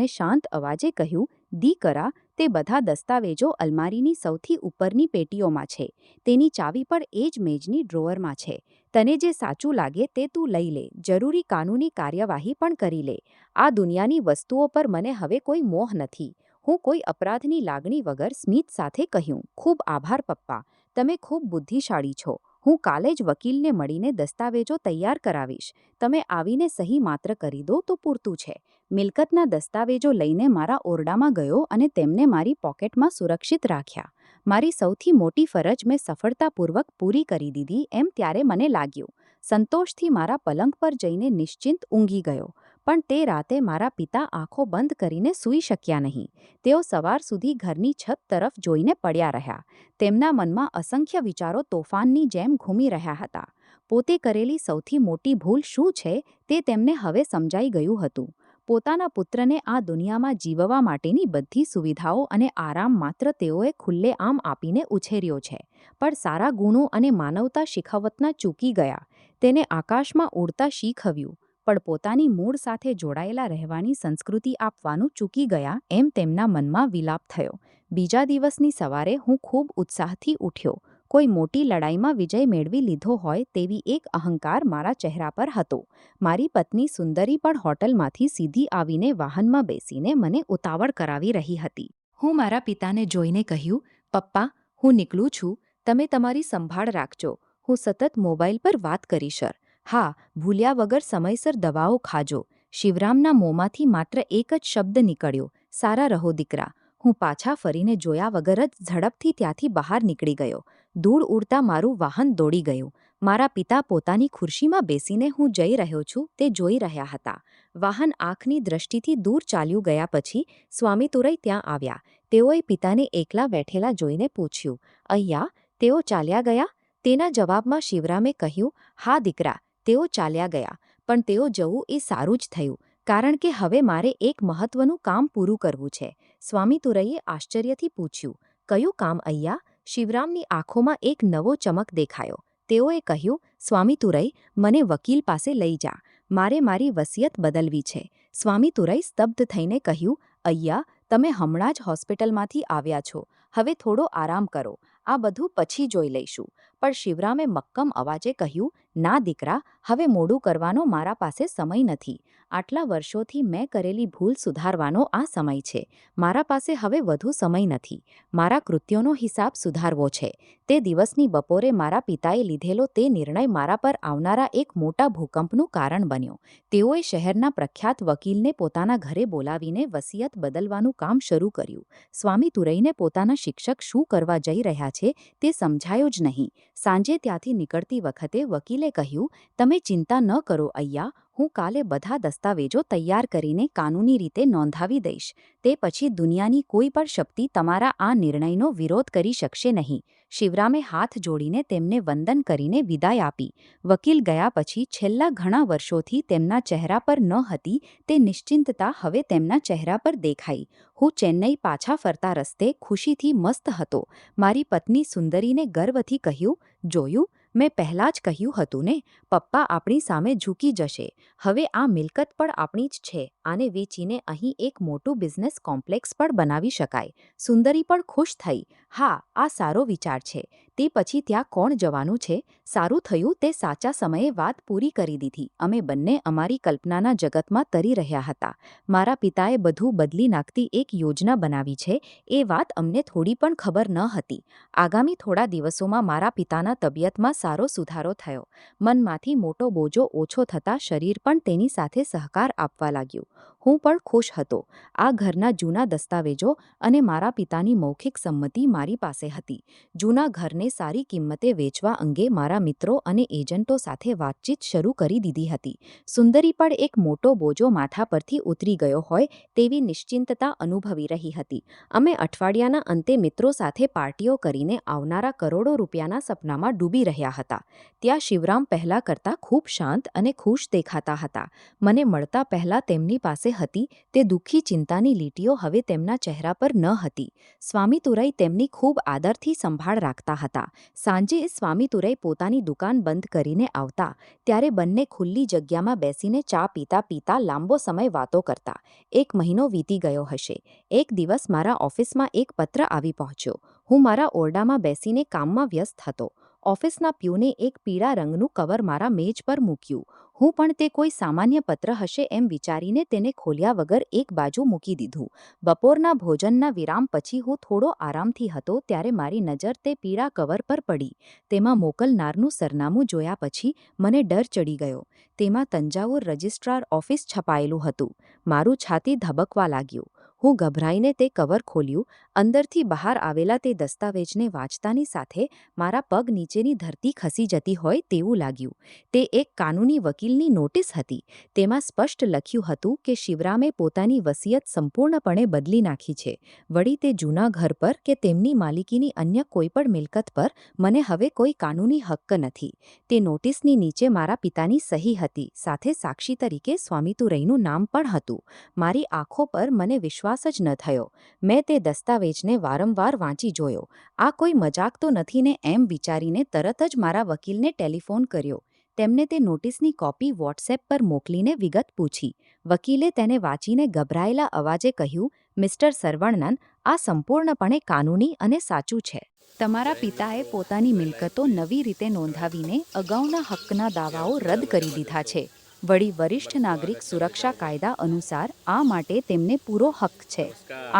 શાંત અવાજે કહ્યું, "દીકરા, તે બધા દસ્તાવેજો અલમારીની સૌથી ઉપરની પેટીઓમાં છે. તેની ચાવી પણ એ જ મેજની ડ્રોઅરમાં છે. તને જે સાચું લાગે તે તું લઈ લે. જરૂરી કાનૂની કાર્યવાહી પણ કરી લે. આ દુનિયાની વસ્તુઓ પર મને હવે કોઈ મોહ નથી." હું કોઈ અપરાધની લાગણી વગર સ્મિત સાથે કહ્યું, "ખૂબ આભાર પપ્પા. તમે ખૂબ બુદ્ધિશાળી છો. હું કાલે જ વકીલને મળીને દસ્તાવેજો તૈયાર કરાવીશ. તમે આવીને સહી માત્ર કરી દો તો પૂરતું છે." મિલકતના દસ્તાવેજો લઈને મારા ઓરડામાં ગયો અને તેમને મારી પોકેટમાં સુરક્ષિત રાખ્યા. મારી સૌથી મોટી ફરજ મેં સફળતાપૂર્વક પૂરી કરી દીધી એમ ત્યારે મને લાગ્યું. સંતોષથી મારા પલંગ પર જઈને નિશ્ચિંત ઊંઘી ગયો. પણ તે રાતે મારા પિતા આંખો બંધ કરીને સૂઈ શક્યા નહીં. તેઓ સવાર સુધી ઘરની છત તરફ જોઈને પડ્યા રહ્યા. તેમના મનમાં અસંખ્ય વિચારો તોફાનની જેમ ઘૂમી રહ્યા હતા. પોતે કરેલી સૌથી મોટી ભૂલ શું છે તે તેમને હવે સમજાઈ ગયું હતું. પોતાના પુત્રને આ દુનિયામાં જીવવા માટેની બધી સુવિધાઓ અને આરામ માત્ર તેઓએ ખુલ્લેઆમ આપીને ઉછેર્યો છે. પણ સારા ગુણો અને માનવતા શીખવતના ચૂકી ગયા. તેને આકાશમાં ઉડતા શીખવ્યું, પણ પોતાની મૂળ સાથે જોડાયેલા રહેવાની સંસ્કૃતિ આપવાનું ચૂકી ગયા એમ તેમના મનમાં વિલાપ થયો. બીજા દિવસની સવારે હું ખૂબ ઉત્સાહથી ઉઠ્યો. કોઈ મોટી લડાઈમાં વિજય મેળવી લીધો હોય તેવી એક અહંકાર મારા ચહેરા પર હતો. મારી પત્ની સુંદરી પણ હોટલમાંથી સીધી આવીને વાહનમાં બેસીને મને ઉતાવળ કરાવી રહી હતી. હું મારા પિતાને જોઈને કહ્યું, "પપ્પા, હું નીકળું છું. તમે તમારી સંભાળ રાખજો. હું સતત મોબાઈલ પર વાત કરીશ. હા, ભૂલ્યા વગર સમયસર દવાઓ ખાજો." શિવરામના મોંમાંથી માત્ર એક જ શબ્દ નીકળ્યો, "સારા રહો દીકરા." હું પાછા ફરીને જોયા વગર જ ઝડપથી ત્યાંથી બહાર નીકળી ગયો. દૂર ઉડતા મારું વાહન દોડી ગયું. મારા પિતા પોતાની ખુરશીમાં બેસીને હું જઈ રહ્યો છું તે જોઈ રહ્યા હતા. વાહન આંખની દ્રષ્ટિથી દૂર ચાલ્યું ગયા પછી સ્વામીતુરઈ ત્યાં આવ્યા. તેઓએ પિતાને એકલા બેઠેલા જોઈને પૂછ્યું, "અહીંયા, તેઓ ચાલ્યા ગયા?" તેના જવાબમાં શિવરામે કહ્યું, "હા દીકરા, તેઓ ચાલ્યા ગયા. પણ તેઓ જવું એ સારું જ થયું, કારણ કે હવે મારે એક મહત્વનું કામ પૂરું કરવું છે." સ્વામીતુરઈએ આશ્ચર્યથી પૂછ્યું, "કયું કામ અહીંયા?" શિવરામની આંખોમાં એક નવો ચમક દેખાયો. તેઓએ કહ્યું, "સ્વામીતુરઈ, મને વકીલ પાસે લઈ જા. મારે મારી વસિયત બદલવી છે." સ્વામીતુરઈ સ્તબ્ધ થઈને કહ્યું, "અહીંયા, તમે હમણાં જ હોસ્પિટલમાંથી આવ્યા છો. હવે થોડો આરામ કરો. આ બધું પછી જોઈ લઈશું." પણ શિવરામે મક્કમ અવાજે કહ્યું, "ના દીકરા, હવે મોડું કરવાનો મારા પાસે સમય નથી. આટલા વર્ષોથી મેં કરેલી ભૂલ સુધારવાનો આ સમય છે. મારા પાસે હવે વધુ સમય નથી. મારા કૃત્યોનો હિસાબ સુધારવો છે." તે દિવસની બપોરે મારા પિતાએ લીધેલો તે નિર્ણય મારા પર આવનારા એક મોટા ભૂકંપનું કારણ બન્યો. તેઓએ શહેરના પ્રખ્યાત વકીલને પોતાના ઘરે બોલાવીને વસિયત બદલવાનું કામ શરૂ કર્યું. સ્વામીતુરઈને પોતાના શિક્ષક શું કરવા જઈ રહ્યા છે તે સમજાયો જ નહીં. સાંજે ત્યાંથી નીકળતી વખતે વકીલે કહ્યું, "તમે ચિંતા ન કરો અહીંયા. હું કાલે બધા દસ્તાવેજો તૈયાર કરીને કાનૂની રીતે નોંધાવી દઈશ. તે પછી દુનિયાની કોઈ પણ શક્તિ તમારા આ નિર્ણયનો વિરોધ કરી શકશે નહીં." શિવરામે હાથ જોડીને તેમને વંદન કરીને વિદાય આપી. વકીલ ગયા પછી છેલ્લા ઘણા વર્ષોથી તેમના ચહેરા પર ન હતી તે નિશ્ચિંતતા હવે તેમના ચહેરા પર દેખાઈ. હું ચેન્નઈ પાછા ફરતા રસ્તે ખુશીથી મસ્ત હતો. મારી પત્ની સુંદરીને ગર્વથી કહ્યું, "જોયું, મેં પહેલાં જ કહ્યું હતું ને, પપ્પા આપણી સામે ઝૂકી જશે. હવે આ મિલકત પણ આપણી જ છે. આને વેચીને અહીં એક મોટું બિઝનેસ કોમ્પ્લેક્સ પણ બનાવી શકાય." સુંદરી પણ ખુશ થઈ. "હા, આ સારો વિચાર છે. તે પછી ત્યાં કોણ જવાનું છે?" સારું થયું તે સાચા સમયે વાત પૂરી કરી દીધી. અમે બંને અમારી કલ્પનાના જગતમાં તરી રહ્યા હતા. મારા પિતાએ બધું બદલી નાખતી એક યોજના બનાવી છે એ વાત અમને થોડી પણ ખબર ન હતી. આગામી થોડા દિવસોમાં મારા પિતાના તબિયતમાં સારો સુધારો થયો. મનમાંથી મોટો બોજો ઓછો થતાં શરીર પણ તેની સાથે સહકાર આપવા લાગ્યું. હું પણ ખુશ હતો. આ ઘરના જૂના દસ્તાવેજો અને મારા પિતાની મૌખિક સંમતિ મારી પાસે હતી. જૂના ઘરને સારી કિંમતે વેચવા અંગે મારા મિત્રો અને એજન્ટો સાથે વાતચીત શરૂ કરી દીધી હતી. સુંદરી પણ એક મોટો બોજો માથા પરથી ઉતરી ગયો હોય તેવી નિશ્ચિંતતા અનુભવી રહી હતી. અમે અઠવાડિયાના અંતે મિત્રો સાથે પાર્ટીઓ કરીને આવનારા કરોડો રૂપિયાના સપનામાં ડૂબી રહ્યા હતા. ત્યાં શિવરામ પહેલા કરતાં ખૂબ શાંત અને ખુશ દેખાતા હતા. મને મળતા પહેલા તેમની પાસે હતી તે દુઃખી ચિંતાની લીટીઓ હવે તેમના ચહેરા પર ન હતી. સ્વામીતુરઈ તેમની ખૂબ આદરથી સંભાળ રાખતા હતા. સાંજે સ્વામીતુરઈ પોતાની દુકાન બંધ કરીને આવતા ત્યારે બંને ખુલ્લી જગ્યામાં બેસીને ચા પીતા પીતા લાંબો સમય વાતો કરતા. 1 મહિનો વીતી ગયો હશે. એક દિવસ મારા ઓફિસમાં એક પત્ર આવી પહોંચ્યો. હું મારા ઓરડામાં બેસીને કામમાં વ્યસ્ત હતો. ઓફિસના પ્યુને એક પીળા રંગનું કવર મારા મેજ પર મૂક્યું. હું પણ તે કોઈ સામાન્ય પત્ર હશે એમ વિચારીને તેને ખોલ્યા વગર એક બાજુ મૂકી દીધું. બપોરના ભોજનના વિરામ પછી હું થોડો આરામથી હતો ત્યારે મારી નજર તે પીળા કવર પર પડી. તેમાં મોકલનારનું સરનામું જોયા પછી મને ડર ચડી ગયો. તેમાં તંજાવુર રજિસ્ટ્રાર ઓફિસ છપાયેલું હતું. મારું છાતી ધબકવા લાગ્યું. હું ગભરાઈને તે કવર ખોલ્યું. અંદરથી બહાર આવેલા તે દસ્તાવેજને વાંચતાની સાથે મારા પગ નીચેની ધરતી ખસી જતી હોય તેવું લાગ્યું. તે એક કાનૂની વકીલની નોટિસ હતી. તેમાં સ્પષ્ટ લખ્યું હતું કે શિવરામે પોતાની વસિયત સંપૂર્ણપણે બદલી નાખી છે. વળી તે જૂના ઘર પર કે તેમની માલિકીની અન્ય કોઈપણ મિલકત પર મને હવે કોઈ કાનૂની હક્ક નથી. તે નોટિસની નીચે મારા પિતાની સહી હતી. સાથે સાક્ષી તરીકે સ્વામીતુરઈનું નામ પણ હતું. મારી આંખો પર મને વિશ્વાસ જ ન થયો. મેં તે દસ્તાવેજને વારંવાર વાંચી જોયો. આ કોઈ મજાક તો નથી ને એમ વિચારીને તરત જ મારા વકીલને ટેલિફોન કર્યો. તેમને તે નોટિસની કોપી વોટ્સએપ પર મોકલીને વિગત પૂછી. વકીલે તેને વાંચીને ગભરાયેલા અવાજે કહ્યું, મિસ્ટર સરવણનન, આ સંપૂર્ણપણે કાનૂની અને સાચું છે. તમારા પિતાએ પોતાની મિલકતો નવી રીતે નોંધાવીને અગાઉના હક્કના દાવાઓ રદ કરી દીધા છે. વળી વરિષ્ઠ નાગરિક સુરક્ષા કાયદા અનુસાર આ માટે તેમને પૂરો હક છે.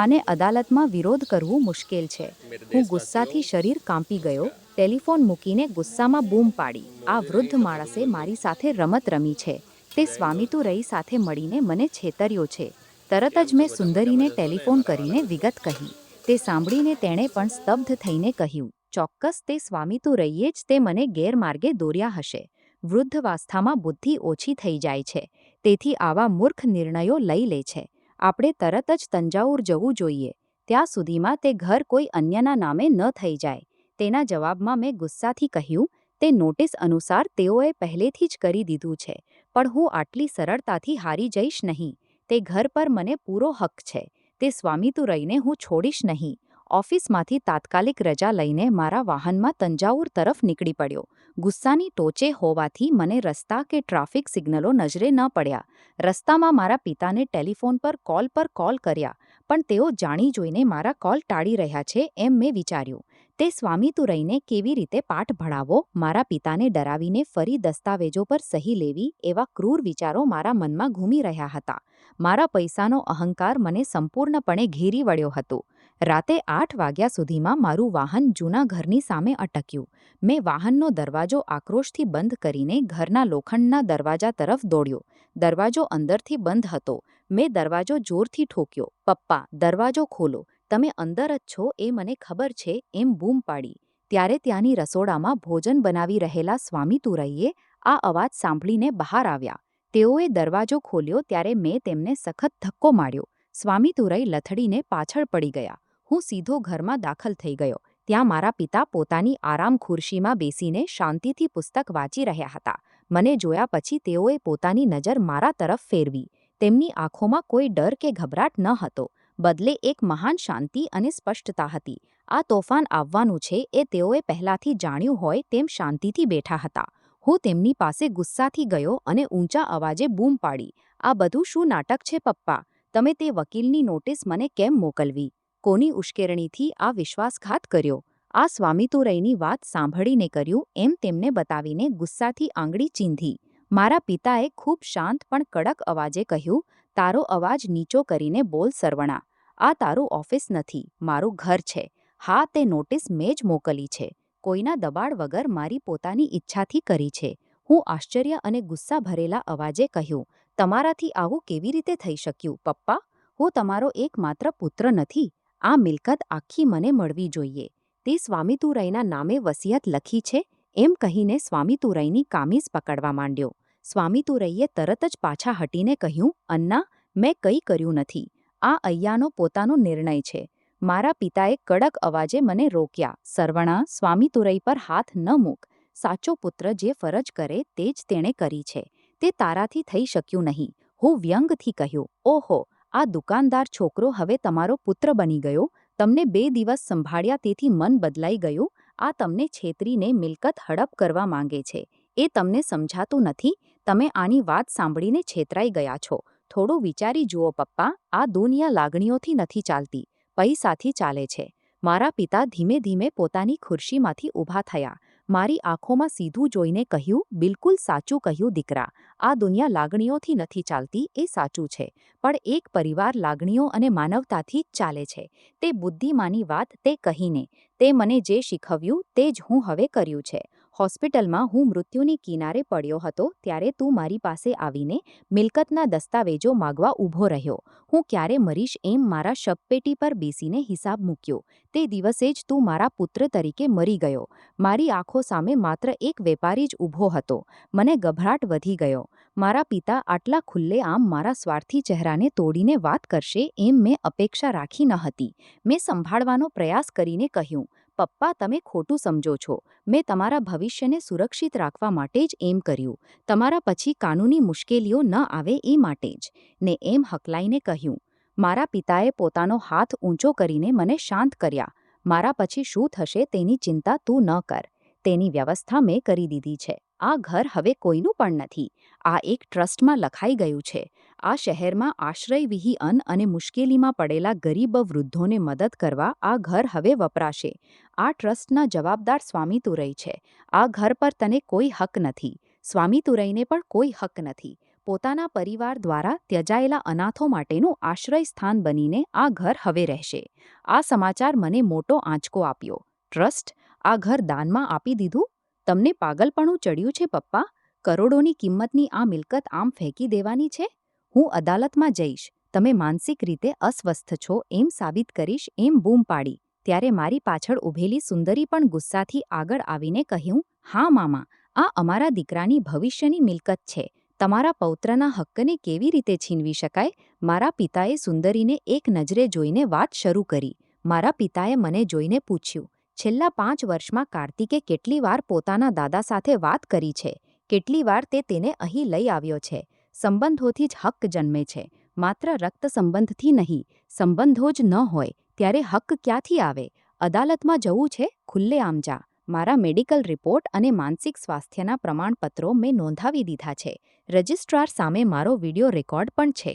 આને અદાલતમાં વિરોધ કરવું મુશ્કેલ છે. હું ગુસ્સાથી શરીર કાંપી ગયો. ટેલિફોન મૂકીને ગુસ્સામાં બૂમ પાડી, આ વૃદ્ધ માણસે મારી સાથે રમત રમી છે. તે સ્વામીતુરઈ સાથે મળીને મને છેતર્યો છે. તરત જ મેં સુંદરીને ટેલિફોન કરીને વિગત કહી. તે સાંભળીને તેણે પણ સ્તબ્ધ થઈને કહ્યું, ચોક્કસ તે સ્વામીતુરઈએ જ તે મને ગેરમાર્ગે દોર્યા હશે. વૃદ્ધાવસ્થામાં બુદ્ધિ ઓછી થઈ જાય છે. તેથી આવા મૂર્ખ નિર્ણયો લઈ લે છે. આપણે તરત જ તંજાવુર જવું જોઈએ. ત્યાં સુધીમાં તે ઘર કોઈ અન્યના નામે ન થઈ જાય. તેના જવાબમાં મેં ગુસ્સાથી કહ્યું, તે નોટિસ અનુસાર તેઓએ પહેલેથી જ કરી દીધું છે. પણ હું આટલી સરળતાથી હારી જઈશ નહીં. તે ઘર પર મને પૂરો હક છે. તે સ્વામીતુરઈને હું છોડીશ નહીં. ઓફિસમાંથી તાત્કાલિક રજા લઈને મારા વાહનમાં તંજાવુર તરફ નીકળી પડ્યો. ગુસ્સાની ટોચે હોવાથી મને રસ્તા કે ટ્રાફિક સિગ્નલો નજરે ન પડ્યા. રસ્તામાં મારા પિતાને ટેલિફોન પર કોલ કર્યા, પણ તેઓ જાણી જોઈને મારા કોલ ટાળી રહ્યા છે એમ મેં વિચાર્યું. તે સ્વામીતુરઈને કેવી રીતે પાઠ ભણાવવો, મારા પિતાને ડરાવીને ફરી દસ્તાવેજો પર સહી લેવી, એવા ક્રૂર વિચારો મારા મનમાં ઘૂમી રહ્યા હતા. મારા પૈસાનો અહંકાર મને સંપૂર્ણપણે ઘેરી વળ્યો હતો. રાતે 8 વાગ્યા સુધીમાં મારું વાહન જૂના ઘરની સામે અટક્યું. મેં વાહનનો દરવાજો આક્રોશથી બંધ કરીને ઘરના લોખંડના દરવાજા તરફ દોડ્યો. દરવાજો અંદરથી બંધ હતો. મેં દરવાજો જોરથી ઠોક્યો. પપ્પા, દરવાજો ખોલો. તમે અંદર જ છો એ મને ખબર છે એમ બૂમ પાડી. ત્યારે ત્યાંની રસોડામાં ભોજન બનાવી રહેલા સ્વામીતુરઈએ આ અવાજ સાંભળીને બહાર આવ્યા. તેઓએ દરવાજો ખોલ્યો ત્યારે મેં તેમને સખત ધક્કો માર્યો. સ્વામીતુરઈ લથડીને પાછળ પડી ગયા. હું સીધો ઘરમાં દાખલ થઈ ગયો. ત્યાં મારા પિતા પોતાની આરામ ખુરશીમાં બેસીને શાંતિથી પુસ્તક વાંચી રહ્યા હતા. મને જોયા પછી તેઓએ પોતાની નજર મારા તરફ ફેરવી. તેમની આંખોમાં કોઈ ડર કે ગભરાટ ન હતો. બદલે એક મહાન શાંતિ અને સ્પષ્ટતા હતી. આ તોફાન આવવાનું છે એ તેઓએ પહેલાથી જાણ્યું હોય તેમ શાંતિથી બેઠા હતા. હું તેમની પાસે ગુસ્સાથી ગયો અને ઊંચા અવાજે બૂમ પાડી, આ બધું શું નાટક છે પપ્પા? તમે તે વકીલની નોટિસ મને કેમ મોકલવી? કોની ઉશ્કેરણીથી આ વિશ્વાસઘાત કર્યો? આ સ્વામીતુરઈની વાત સાંભળીને કર્યું એમ તેમને બતાવીને ગુસ્સાથી આંગળી ચીંધી. મારા પિતાએ ખૂબ શાંત પણ કડક અવાજે કહ્યું, તારો અવાજ નીચો કરીને બોલ સરવણા. આ તારું ઓફિસ નથી, મારું ઘર છે. હા, તે નોટિસ મેં જ મોકલી છે. કોઈના દબાણ વગર મારી પોતાની ઈચ્છાથી કરી છે. હું આશ્ચર્ય અને ગુસ્સા ભરેલા અવાજે કહ્યું, તમારાથી આવું કેવી રીતે થઈ શક્યું, પપ્પા? હું તમારો એકમાત્ર પુત્ર નથી. આ મિલકત આખી મને મળવી જોઈએ. તે સ્વામીતુરૈના નામે વસિયત લખી છે, એમ કહીને સ્વામીતુરૈની કામીઝ પકડવા માંડ્યો. સ્વામીતુરૈએ તરત જ પાછા હટીને કહ્યું, અન્ના, મેં કંઈ કર્યું નથી. આ અય્યાનો પોતાનો નિર્ણય છે. મારા પિતાએ કડક અવાજે મને રોક્યા. સરવણા, સ્વામીતુરૈ પર હાથ ન મૂક. સાચો પુત્ર જે ફરજ કરે તે જ તેણે કરી છે. તે તારાથી થઈ શક્યું નહીં. હું વ્યંગથી કહ્યું, ઓહો, આ દુકાનદાર છોકરો હવે તમારો પુત્ર બની ગયો. તમને 2 દિવસ સંભાળ્યા તેથી મન બદલાઈ ગયું. આ તમને છેતરીને મિલકત હડપ કરવા માંગે છે. એ તમને સમજાતું નથી. તમે આની વાત સાંભળીને છેતરાઈ ગયા છો. થોડું વિચારી જુઓ પપ્પા, આ દુનિયા લાગણીઓથી નથી ચાલતી, પૈસાથી ચાલે છે. મારા પિતા ધીમે ધીમે પોતાની ખુરશીમાંથી ઊભા થયા. મારી આંખોમાં સીધું જોઈને કહ્યું, બિલકુલ સાચું કહ્યું દીકરા. આ દુનિયા લાગણીઓથી નથી ચાલતી એ સાચું છે, પણ એક પરિવાર લાગણીઓ અને માનવતાથી જ ચાલે છે. તે બુદ્ધિમાની વાત તે કહીને. તે મને જે શીખવ્યું તે જ હું હવે કર્યું છે. હોસ્પિટલમાં હું મૃત્યુની કિનારે પડ્યો હતો ત્યારે તું મારી પાસે આવીને મિલકતના દસ્તાવેજો માગવા ઊભો રહ્યો. હું ક્યારે મરીશ એમ મારા શબપેટી પર બેસીને હિસાબ મૂક્યો. તે દિવસે જ તું મારા પુત્ર તરીકે મરી ગયો. મારી આંખો સામે માત્ર એક વેપારી જ ઊભો હતો. મને ગભરાટ વધી ગયો. મારા પિતા આટલા ખુલ્લેઆમ મારા સ્વાર્થી ચહેરાને તોડીને વાત કરશે એમ મેં અપેક્ષા રાખી ન હતી. મેં સંભાળવાનો પ્રયાસ કરીને કહ્યું, પપ્પા, તમે ખોટું સમજો છો. મેં તમારા ભવિષ્યને સુરક્ષિત રાખવા માટે જ એમ કર્યું. તમારા પછી કાનૂની મુશ્કેલીઓ ન આવે એ માટે જ. ને એમ હકલાઈને કહ્યું. મારા પિતાએ પોતાનો હાથ ઊંચો કરીને મને શાંત કર્યા. મારા પછી શું થશે તેની ચિંતા તું ન કર. તેની વ્યવસ્થા મેં કરી દીધી છે. આ ઘર હવે કોઈનું પણ નથી. આ એક ટ્રસ્ટમાં લખાઈ ગયું છે. આ શહેરમાં આશ્રયવિહીન અને મુશ્કેલીમાં પડેલા ગરીબ વૃદ્ધોને મદદ કરવા આ ઘર હવે વપરાશે. આ ટ્રસ્ટના જવાબદાર સ્વામીતુરૈ છે. આ ઘર પર તને કોઈ હક નથી. સ્વામીતુરૈને પણ કોઈ હક નથી. પોતાના પરિવાર દ્વારા ત્યજાયેલા અનાથો માટેનું આશ્રય સ્થાન બનીને આ ઘર હવે રહેશે. આ સમાચાર મને મોટો આંચકો આપ્યો. ટ્રસ્ટ? આ ઘર દાનમાં આપી દીધું? તમને પાગલપણું ચડ્યું છે પપ્પા? કરોડોની કિંમતની આ મિલકત આમ ફેંકી દેવાની છે? હું અદાલતમાં જઈશ. તમે માનસિક રીતે અસ્વસ્થ છો એમ સાબિત કરીશ એમ બૂમ પાડી. ત્યારે મારી પાછળ ઊભેલી સુંદરી પણ ગુસ્સાથી આગળ આવીને કહ્યું, હા મામા, આ અમારા દીકરાની ભવિષ્યની મિલકત છે. તમારા પૌત્રના હક્કને કેવી રીતે છીનવી શકાય? મારા પિતાએ સુંદરીને એક નજરે જોઈને વાત શરૂ કરી. મારા પિતાએ મને જોઈને પૂછ્યું, છેલ્લા 5 વર્ષમાં કાર્તિકે કેટલી વાર પોતાના દાદા સાથે વાત કરી છે? કેટલી વાર તે તેને અહીં લઈ આવ્યો છે? સંબંધોથી જ હક્ક જન્મે છે, માત્ર રક્ત સંબંધથી નહીં. સંબંધો જ ન હોય ત્યારે હક્ક ક્યાંથી આવે? અદાલતમાં જવું છે? ખુલ્લેઆમ જા. મારા મેડિકલ રિપોર્ટ અને માનસિક સ્વાસ્થ્યના પ્રમાણપત્રો મેં નોંધાવી દીધા છે. રજિસ્ટ્રાર સામે મારો વિડિયો રેકોર્ડ પણ છે.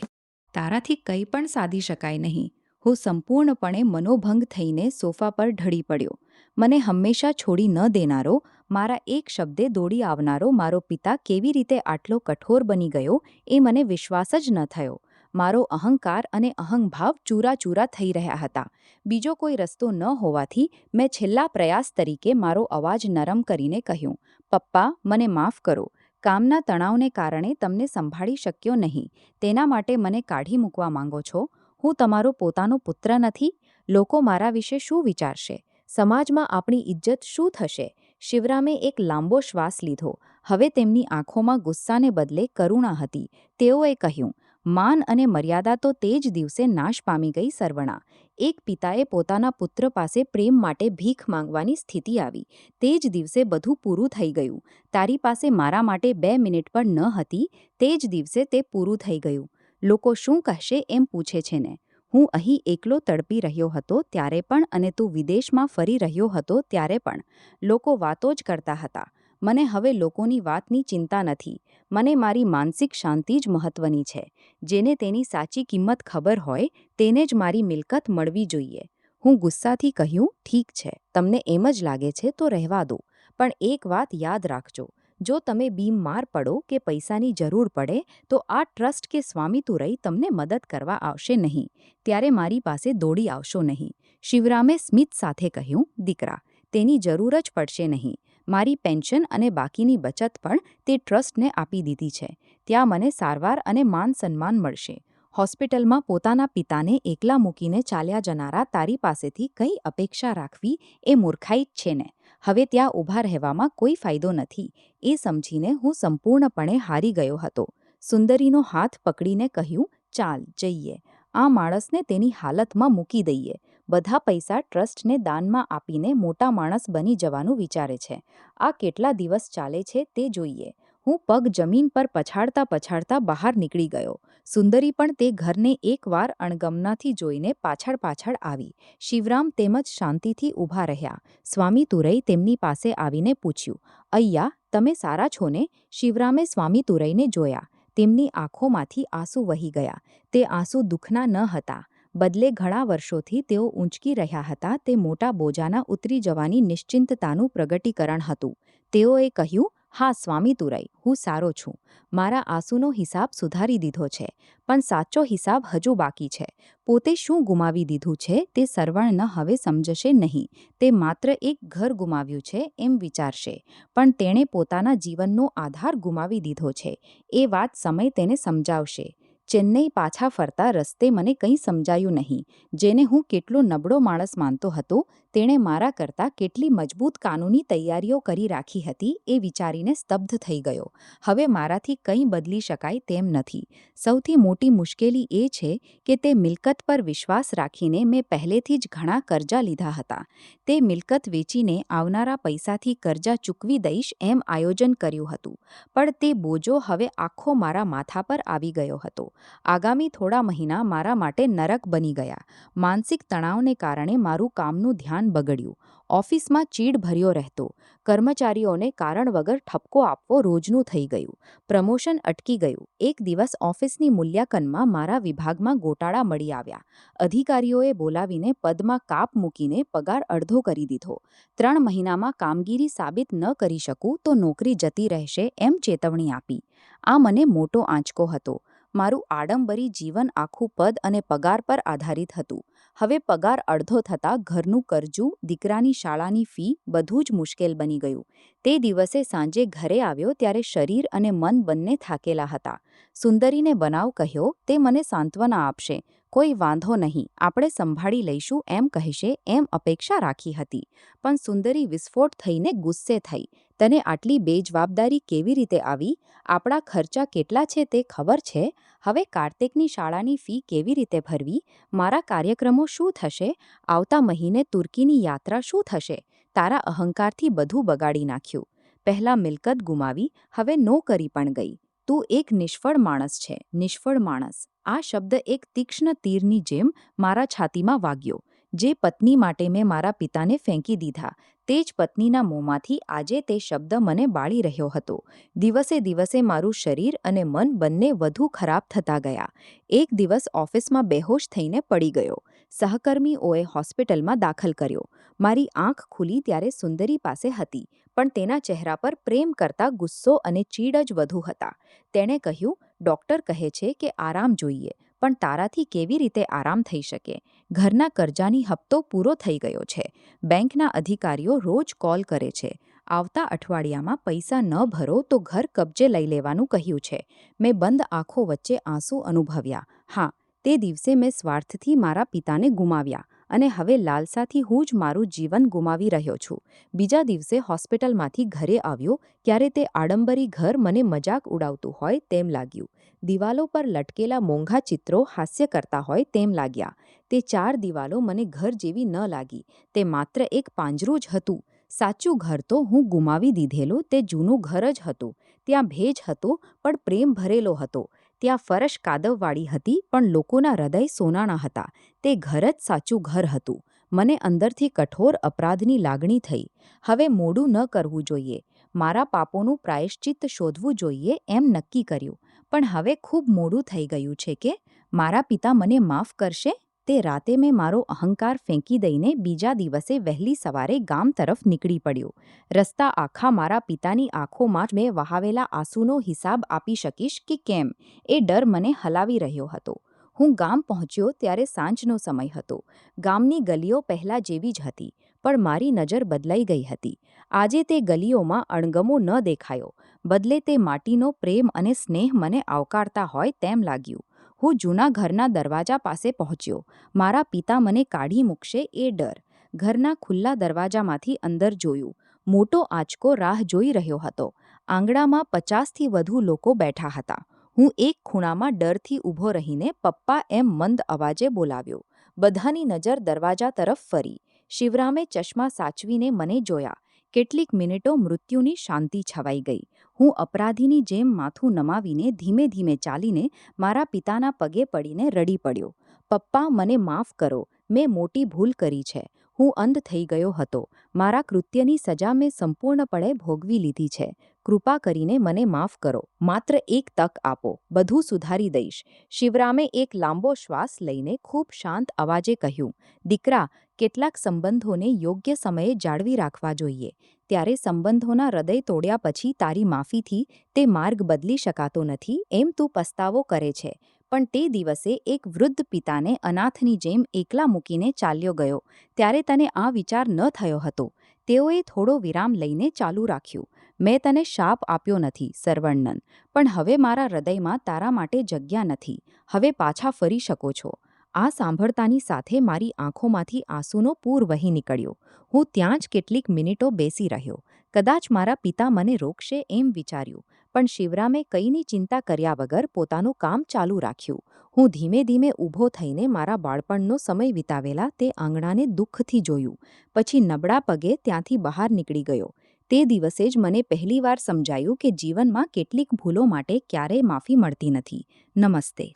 તારાથી કંઈ પણ સાધી શકાય નહીં. હું સંપૂર્ણપણે મનોભંગ થઈને સોફા પર ઢળી પડ્યો. મને હંમેશા છોડી ન દેનારો, મારા એક શબ્દે દોડી આવનારો મારો પિતા કેવી રીતે આટલો કઠોર બની ગયો એ મને વિશ્વાસ જ ન થયો. મારો અહંકાર અને અહંભાવ ચૂરાચૂરા થઈ રહ્યા હતા. બીજો કોઈ રસ્તો ન હોવાથી મેં છેલ્લા પ્રયાસ તરીકે મારો અવાજ નરમ કરીને કહ્યું, પપ્પા, મને માફ કરો. કામના તણાવને કારણે તમને સંભાળી શક્યો નહીં. તેના માટે મને કાઢી મૂકવા માંગો છો? હું તમારો પોતાનો પુત્ર નથી? લોકો મારા વિશે શું વિચારશે? સમાજમાં આપણી ઇજ્જત શું થશે? શિવરામે એક લાંબો શ્વાસ લીધો. હવે તેમની આંખોમાં ગુસ્સાને બદલે કરુણા હતી. તેઓએ કહ્યું, માન અને મર્યાદા તો તે જ દિવસે નાશ પામી ગઈ સરવણા. એક પિતાએ પોતાના પુત્ર પાસે પ્રેમ માટે ભીખ માંગવાની સ્થિતિ આવી. તે જ દિવસે બધું પૂરું થઈ ગયું. તારી પાસે મારા માટે 2 મિનિટ પણ ન હતી. તે જ દિવસે તે પૂરું થઈ ગયું. લોકો શું કહેશે એમ પૂછે છે ને. હું અહીં એકલો તડપી રહ્યો હતો ત્યારે પણ અને તું વિદેશમાં ફરી રહ્યો હતો ત્યારે પણ. લોકો વાતો જ કરતા હતા. મને હવે લોકોની વાતની ચિંતા નથી. મને મારી માનસિક શાંતિ જ મહત્વની છે. જેને તેની સાચી કિંમત ખબર હોય તેને જ મારી મિલકત મળવી જોઈએ. હું ગુસ્સાથી કહ્યું, ઠીક છે, તમને એમ જ લાગે છે તો રહેવા દો. પણ એક વાત યાદ રાખજો, જો તમે બીમાર પડો કે પૈસાની જરૂર પડે તો આ ટ્રસ્ટ કે સ્વામીતુરૈ તમને મદદ કરવા આવશે નહીં. ત્યારે મારી પાસે દોડી આવશો નહીં. શિવરામે સ્મિત સાથે કહ્યું, દીકરા, તેની જરૂર જ પડશે નહીં. મારી પેન્શન અને બાકીની બચત પણ તે ટ્રસ્ટને આપી દીધી છે. ત્યાં મને સારવાર અને માન સન્માન મળશે. હોસ્પિટલમાં પોતાના પિતાને એકલા મૂકીને ચાલ્યા જનારા તારી પાસેથી કઈ અપેક્ષા રાખવી એ મૂર્ખાઈ જ છે ને. હવે ત્યાં ઊભા રહેવામાં કોઈ ફાયદો નથી. એ સમજીને હું સંપૂર્ણપણે હારી ગયો હતો. સુંદરીનો હાથ પકડીને કહ્યું, ચાલ જઈએ. આ માણસને તેની હાલતમાં મૂકી દઈએ. બધા પૈસા ટ્રસ્ટને દાનમાં આપીને મોટા માણસ બની જવાનું વિચારે છે. આ કેટલા દિવસ ચાલે છે તે જોઈએ. હું પગ જમીન પર પછાડતા પછાડતા બહાર નીકળી ગયો. સુંદરી પણ તે ઘરને એકવાર અણગમનાથી જોઈને પાછળ પાછળ આવી. શિવરામ તેમજ શાંતિથી ઊભા રહ્યા. સ્વામી તુરઈ તેમની પાસે આવીને પૂછ્યું, અય્યા, તમે સારા છો ને? શિવરામે સ્વામી તુરઈને જોયા. તેમની આંખોમાંથી આંસુ વહી ગયા. તે આંસુ દુઃખના ન હતા. બદલે ઘણા વર્ષોથી તેઓ ઊંચકી રહ્યા હતા તે મોટા બોજાના ઉતરી જવાની નિશ્ચિંતતાનું પ્રગટીકરણ હતું. તેઓએ કહ્યું, હા સ્વામી તુરઈ, હું સારો છું. મારા આંસુનો હિસાબ સુધારી દીધો છે. પણ સાચો હિસાબ હજુ બાકી છે. પોતે શું ગુમાવી દીધું છે તે સરવણ હવે સમજશે નહીં. તે માત્ર એક ઘર ગુમાવ્યું છે એમ વિચારશે. પણ તેણે પોતાના જીવનનો આધાર ગુમાવી દીધો છે. એ વાત સમય તેને સમજાવશે. ચેન્નઈ પાછા ફરતા રસ્તે મને કંઈ સમજાયું નહીં. જેને હું કેટલો નબળો માણસ માનતો હતો, તેણે મારા કરતાં કેટલી મજબૂત કાનૂની તૈયારીઓ કરી રાખી હતી એ વિચારીને સ્તબ્ધ થઈ ગયો. હવે મારાથી કંઈ બદલી શકાય તેમ નથી. સૌથી મોટી મુશ્કેલી એ છે કે તે મિલકત પર વિશ્વાસ રાખીને મેં પહેલેથી જ ઘણા કરજા લીધા હતા. તે મિલકત વેચીને આવનારા પૈસાથી કરજા ચૂકવી દઈશ એમ આયોજન કર્યું હતું. પણ તે બોજો હવે આખો મારા માથા પર આવી ગયો હતો. આગામી થોડા મહિના મારા માટે નરક બની ગયા. માનસિક તણાવને કારણે મારું કામનું ધ્યાન બગડ્યું. ઓફિસમાં ચીડ ભર્યો રહેતો. કર્મચારીઓને કારણ વગર ઠપકો આપવો રોજનું થઈ ગયું. પ્રમોશન અટકી ગયું. એક દિવસ ઓફિસની મૂલ્યાંકનમાં મારા વિભાગમાં ગોટાળા મળી આવ્યા. અધિકારીઓએ બોલાવીને પદમાં કાપ મૂકીને પગાર અડધો કરી દીધો. 3 મહિનામાં કામગીરી સાબિત ન કરી શકું તો નોકરી જતી રહેશે એમ ચેતવણી આપી. આ મને મોટો આંચકો હતો. મારું આડંબરી જીવન આખું પદ અને પગાર પર આધારિત હતું. હવે પગાર અડધો થતાં ઘરનું કરજું, દીકરાની શાળાની ફી બધું જ મુશ્કેલ બની ગયું. તે દિવસે સાંજે ઘરે આવ્યો ત્યારે શરીર અને મન બંને થાકેલા હતા. સુંદરીને બનાવ કહ્યો તે મને સાંત્વના આપશે. કોઈ વાંધો નહીં, આપણે સંભાળી લઈશું એમ કહેશે એમ અપેક્ષા રાખી હતી. પણ સુંદરી વિસ્ફોટ થઈને ગુસ્સે થઈ. તને આટલી બેજવાબદારી કેવી રીતે આવી? આપણા ખર્ચા કેટલા છે તે ખબર છે? હવે કાર્તિકની શાળાની ફી કેવી રીતે ભરવી? મારા કાર્યક્રમો શું થશે? આવતા મહિને તુર્કીની યાત્રા શું થશે? તારા અહંકારથી બધું બગાડી નાખ્યું. પહેલાં મિલકત ગુમાવી, હવે નોકરી પણ ગઈ. તું એક નિષ્ફળ માણસ છે, નિષ્ફળ માણસ. આ શબ્દ એક તીક્ષ્ણ તીરની જેમ મારા છાતીમાં વાગ્યો. જે પત્ની માટે મેં મારા પિતાને ફેંકી દીધા, તે જ પત્નીના મોંમાંથી આજે તે શબ્દ મને બાળી રહ્યો હતો. દિવસે દિવસે મારું શરીર અને મન બંને વધુ ખરાબ થતા ગયા. એક દિવસ ઓફિસમાં બેહોશ થઈને પડી ગયો. સહકર્મીઓએ હોસ્પિટલમાં દાખલ કર્યો. મારી આંખ ખુલી ત્યારે સુંદરી પાસે હતી, પણ તેના ચહેરા પર પ્રેમ કરતા ગુસ્સો અને ચીડ જ વધુ હતા. તેણે કહ્યું, ડૉક્ટર કહે છે કે આરામ જોઈએ, પણ તારાથી કેવી રીતે આરામ થઈ શકે? ઘરના કરજાની હપ્તો પૂરો થઈ ગયો છે. બેંકના અધિકારીઓ રોજ કોલ કરે છે. આવતા અઠવાડિયામાં પૈસા ન ભરો તો ઘર કબજે લઈ લેવાનું કહ્યું છે. મેં બંધ આંખો વચ્ચે આંસુ અનુભવ્યા. હા, તે દિવસે મેં સ્વાર્થથી મારા પિતાને ગુમાવ્યા અને હવે લાલસાથી હું જ મારું જીવન ગુમાવી રહ્યો છું. બીજા દિવસે હોસ્પિટલમાંથી ઘરે આવ્યો ત્યારે તે આડંબરી ઘર મને મજાક ઉડાવતું હોય તેમ લાગ્યું. દિવાલો પર લટકેલા મોંઘા ચિત્રો હાસ્ય કરતા હોય તેમ લાગ્યા. તે 4 દિવાલો મને ઘર જેવી ન લાગી. તે માત્ર એક પાંજરું જ હતું. સાચું ઘર તો હું ગુમાવી દીધેલું તે જૂનું ઘર જ હતું. ત્યાં ભેજ હતો પણ પ્રેમ ભરેલો હતો. ત્યાં ફરશ કાદવવાળી હતી પણ લોકોના હૃદય સોનાના હતા. તે ઘર જ સાચું ઘર હતું. મને અંદરથી કઠોર અપરાધની લાગણી થઈ. હવે મોડું ન કરવું જોઈએ. મારા પાપોનું પ્રાયશ્ચિત્ત શોધવું જોઈએ એમ નક્કી કર્યું. પણ હવે ખૂબ મોડું થઈ ગયું છે કે મારા પિતા મને માફ કરશે? તે રાતે મેં મારો અહંકાર ફેંકી દઈને બીજા દિવસે વહેલી સવારે ગામ તરફ નીકળી પડ્યો. રસ્તા આખા મારા પિતાની આંખોમાં જ મેં વહાવેલા આંસુનો હિસાબ આપી શકીશ કે કેમ, એ ડર મને હલાવી રહ્યો હતો. હું ગામ પહોંચ્યો ત્યારે સાંજનો સમય હતો. ગામની ગલીઓ પહેલાં જેવી જ હતી, પણ મારી નજર બદલાઈ ગઈ હતી. આજે તે ગલીઓમાં અણગમો ન દેખાયો, બદલે તે માટીનો પ્રેમ અને સ્નેહ મને આવકારતા હોય તેમ લાગ્યું. હું જૂના ઘરના દરવાજા પાસે પહોંચ્યો. મારા પિતા મને કાઢી મૂકશે એ ડર. ઘરના ખુલ્લા દરવાજામાંથી અંદર જોયું. મોટો આંચકો રાહ જોઈ રહ્યો હતો. આંગણામાં 50થી વધુ લોકો બેઠા હતા. હું એક ખૂણામાં ડરથી ઊભો રહીને પપ્પા એમ મંદ અવાજે બોલાવ્યો. બધાની નજર દરવાજા તરફ ફરી. શિવરામે ચશ્મા સાચવીને મને જોયા. કેટલીક મિનિટો મૃત્યુની શાંતિ છવાઈ ગઈ. હું અપરાધીની જેમ માથું નમાવીને ધીમે ધીમે ચાલીને મારા પિતાના પગે પડીને રડી પડ્યો. પપ્પા, મને માફ કરો. મેં મોટી ભૂલ કરી છે. હું અંધ થઈ ગયો હતો. મારા કૃત્યની સજા મેં સંપૂર્ણપણે ભોગવી લીધી છે. કૃપા કરીને મને માફ કરો. માત્ર એક તક આપો. બધું સુધારી દઈશ. શિવરામે એક લાંબો શ્વાસ લઈને ખૂબ શાંત અવાજે કહ્યું, દીકરા, કેટલાક સંબંધોને યોગ્ય સમયે જાળવી રાખવા જોઈએ. ત્યારે સંબંધોના હૃદય તોડ્યા પછી તારી માફીથી તે માર્ગ બદલી શકાતો નથી એમ તું પસ્તાવો કરે છે. પણ તે દિવસે એક વૃદ્ધ પિતાને અનાથની જેમ એકલા મૂકીને ચાલ્યો ગયો ત્યારે તને આ વિચાર ન થયો હતો. તેઓએ થોડો વિરામ લઈને ચાલુ રાખ્યું. મેં તને શાપ આપ્યો નથી, સરવણનન, પણ હવે મારા હૃદયમાં તારા માટે જગ્યા નથી. હવે પાછા ફરી શકો છો. આ સાંભળતાની સાથે મારી આંખોમાંથી આંસુનો પૂર વહી નીકળ્યો. હું ત્યાં જ કેટલીક મિનિટો બેસી રહ્યો. કદાચ મારા પિતા મને રોકશે એમ વિચાર્યું, પણ શિવરામે કંઈની ચિંતા કર્યા વગર પોતાનું કામ ચાલુ રાખ્યું. હું ધીમે ધીમે ઊભો થઈને મારા બાળપણનો સમય વિતાવેલા તે આંગણાને દુઃખથી જોયું. પછી નબળા પગે ત્યાંથી બહાર નીકળી ગયો. તે દિવસે જ મને પહેલીવાર સમજાયું કે જીવનમાં કેટલીક ભૂલો માટે ક્યારેય માફી મળતી નથી. નમસ્તે.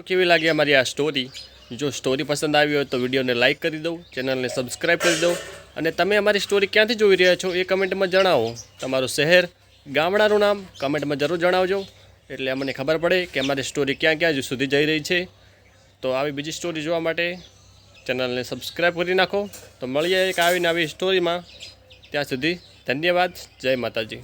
કેવી લાગી અમારી આ સ્ટોરી? જો સ્ટોરી પસંદ આવી હોય તો વિડીયોને લાઇક કરી દો, ચેનલને સબસ્ક્રાઈબ કરી દો, અને તમે અમારી સ્ટોરી ક્યાંથી જોઈ રહ્યા છો એ કમેન્ટમાં જણાવો. તમારું શહેર, ગામડાનું નામ કમેન્ટમાં જરૂર જણાવજો, એટલે અમને ખબર પડે કે અમારી સ્ટોરી ક્યાં ક્યાં સુધી જઈ રહી છે. તો આવી બીજી સ્ટોરી જોવા માટે ચેનલને સબસ્ક્રાઈબ કરી નાખો. તો મળીએ એક આવીને આવી સ્ટોરીમાં. ત્યાં સુધી ધન્યવાદ. જય માતાજી.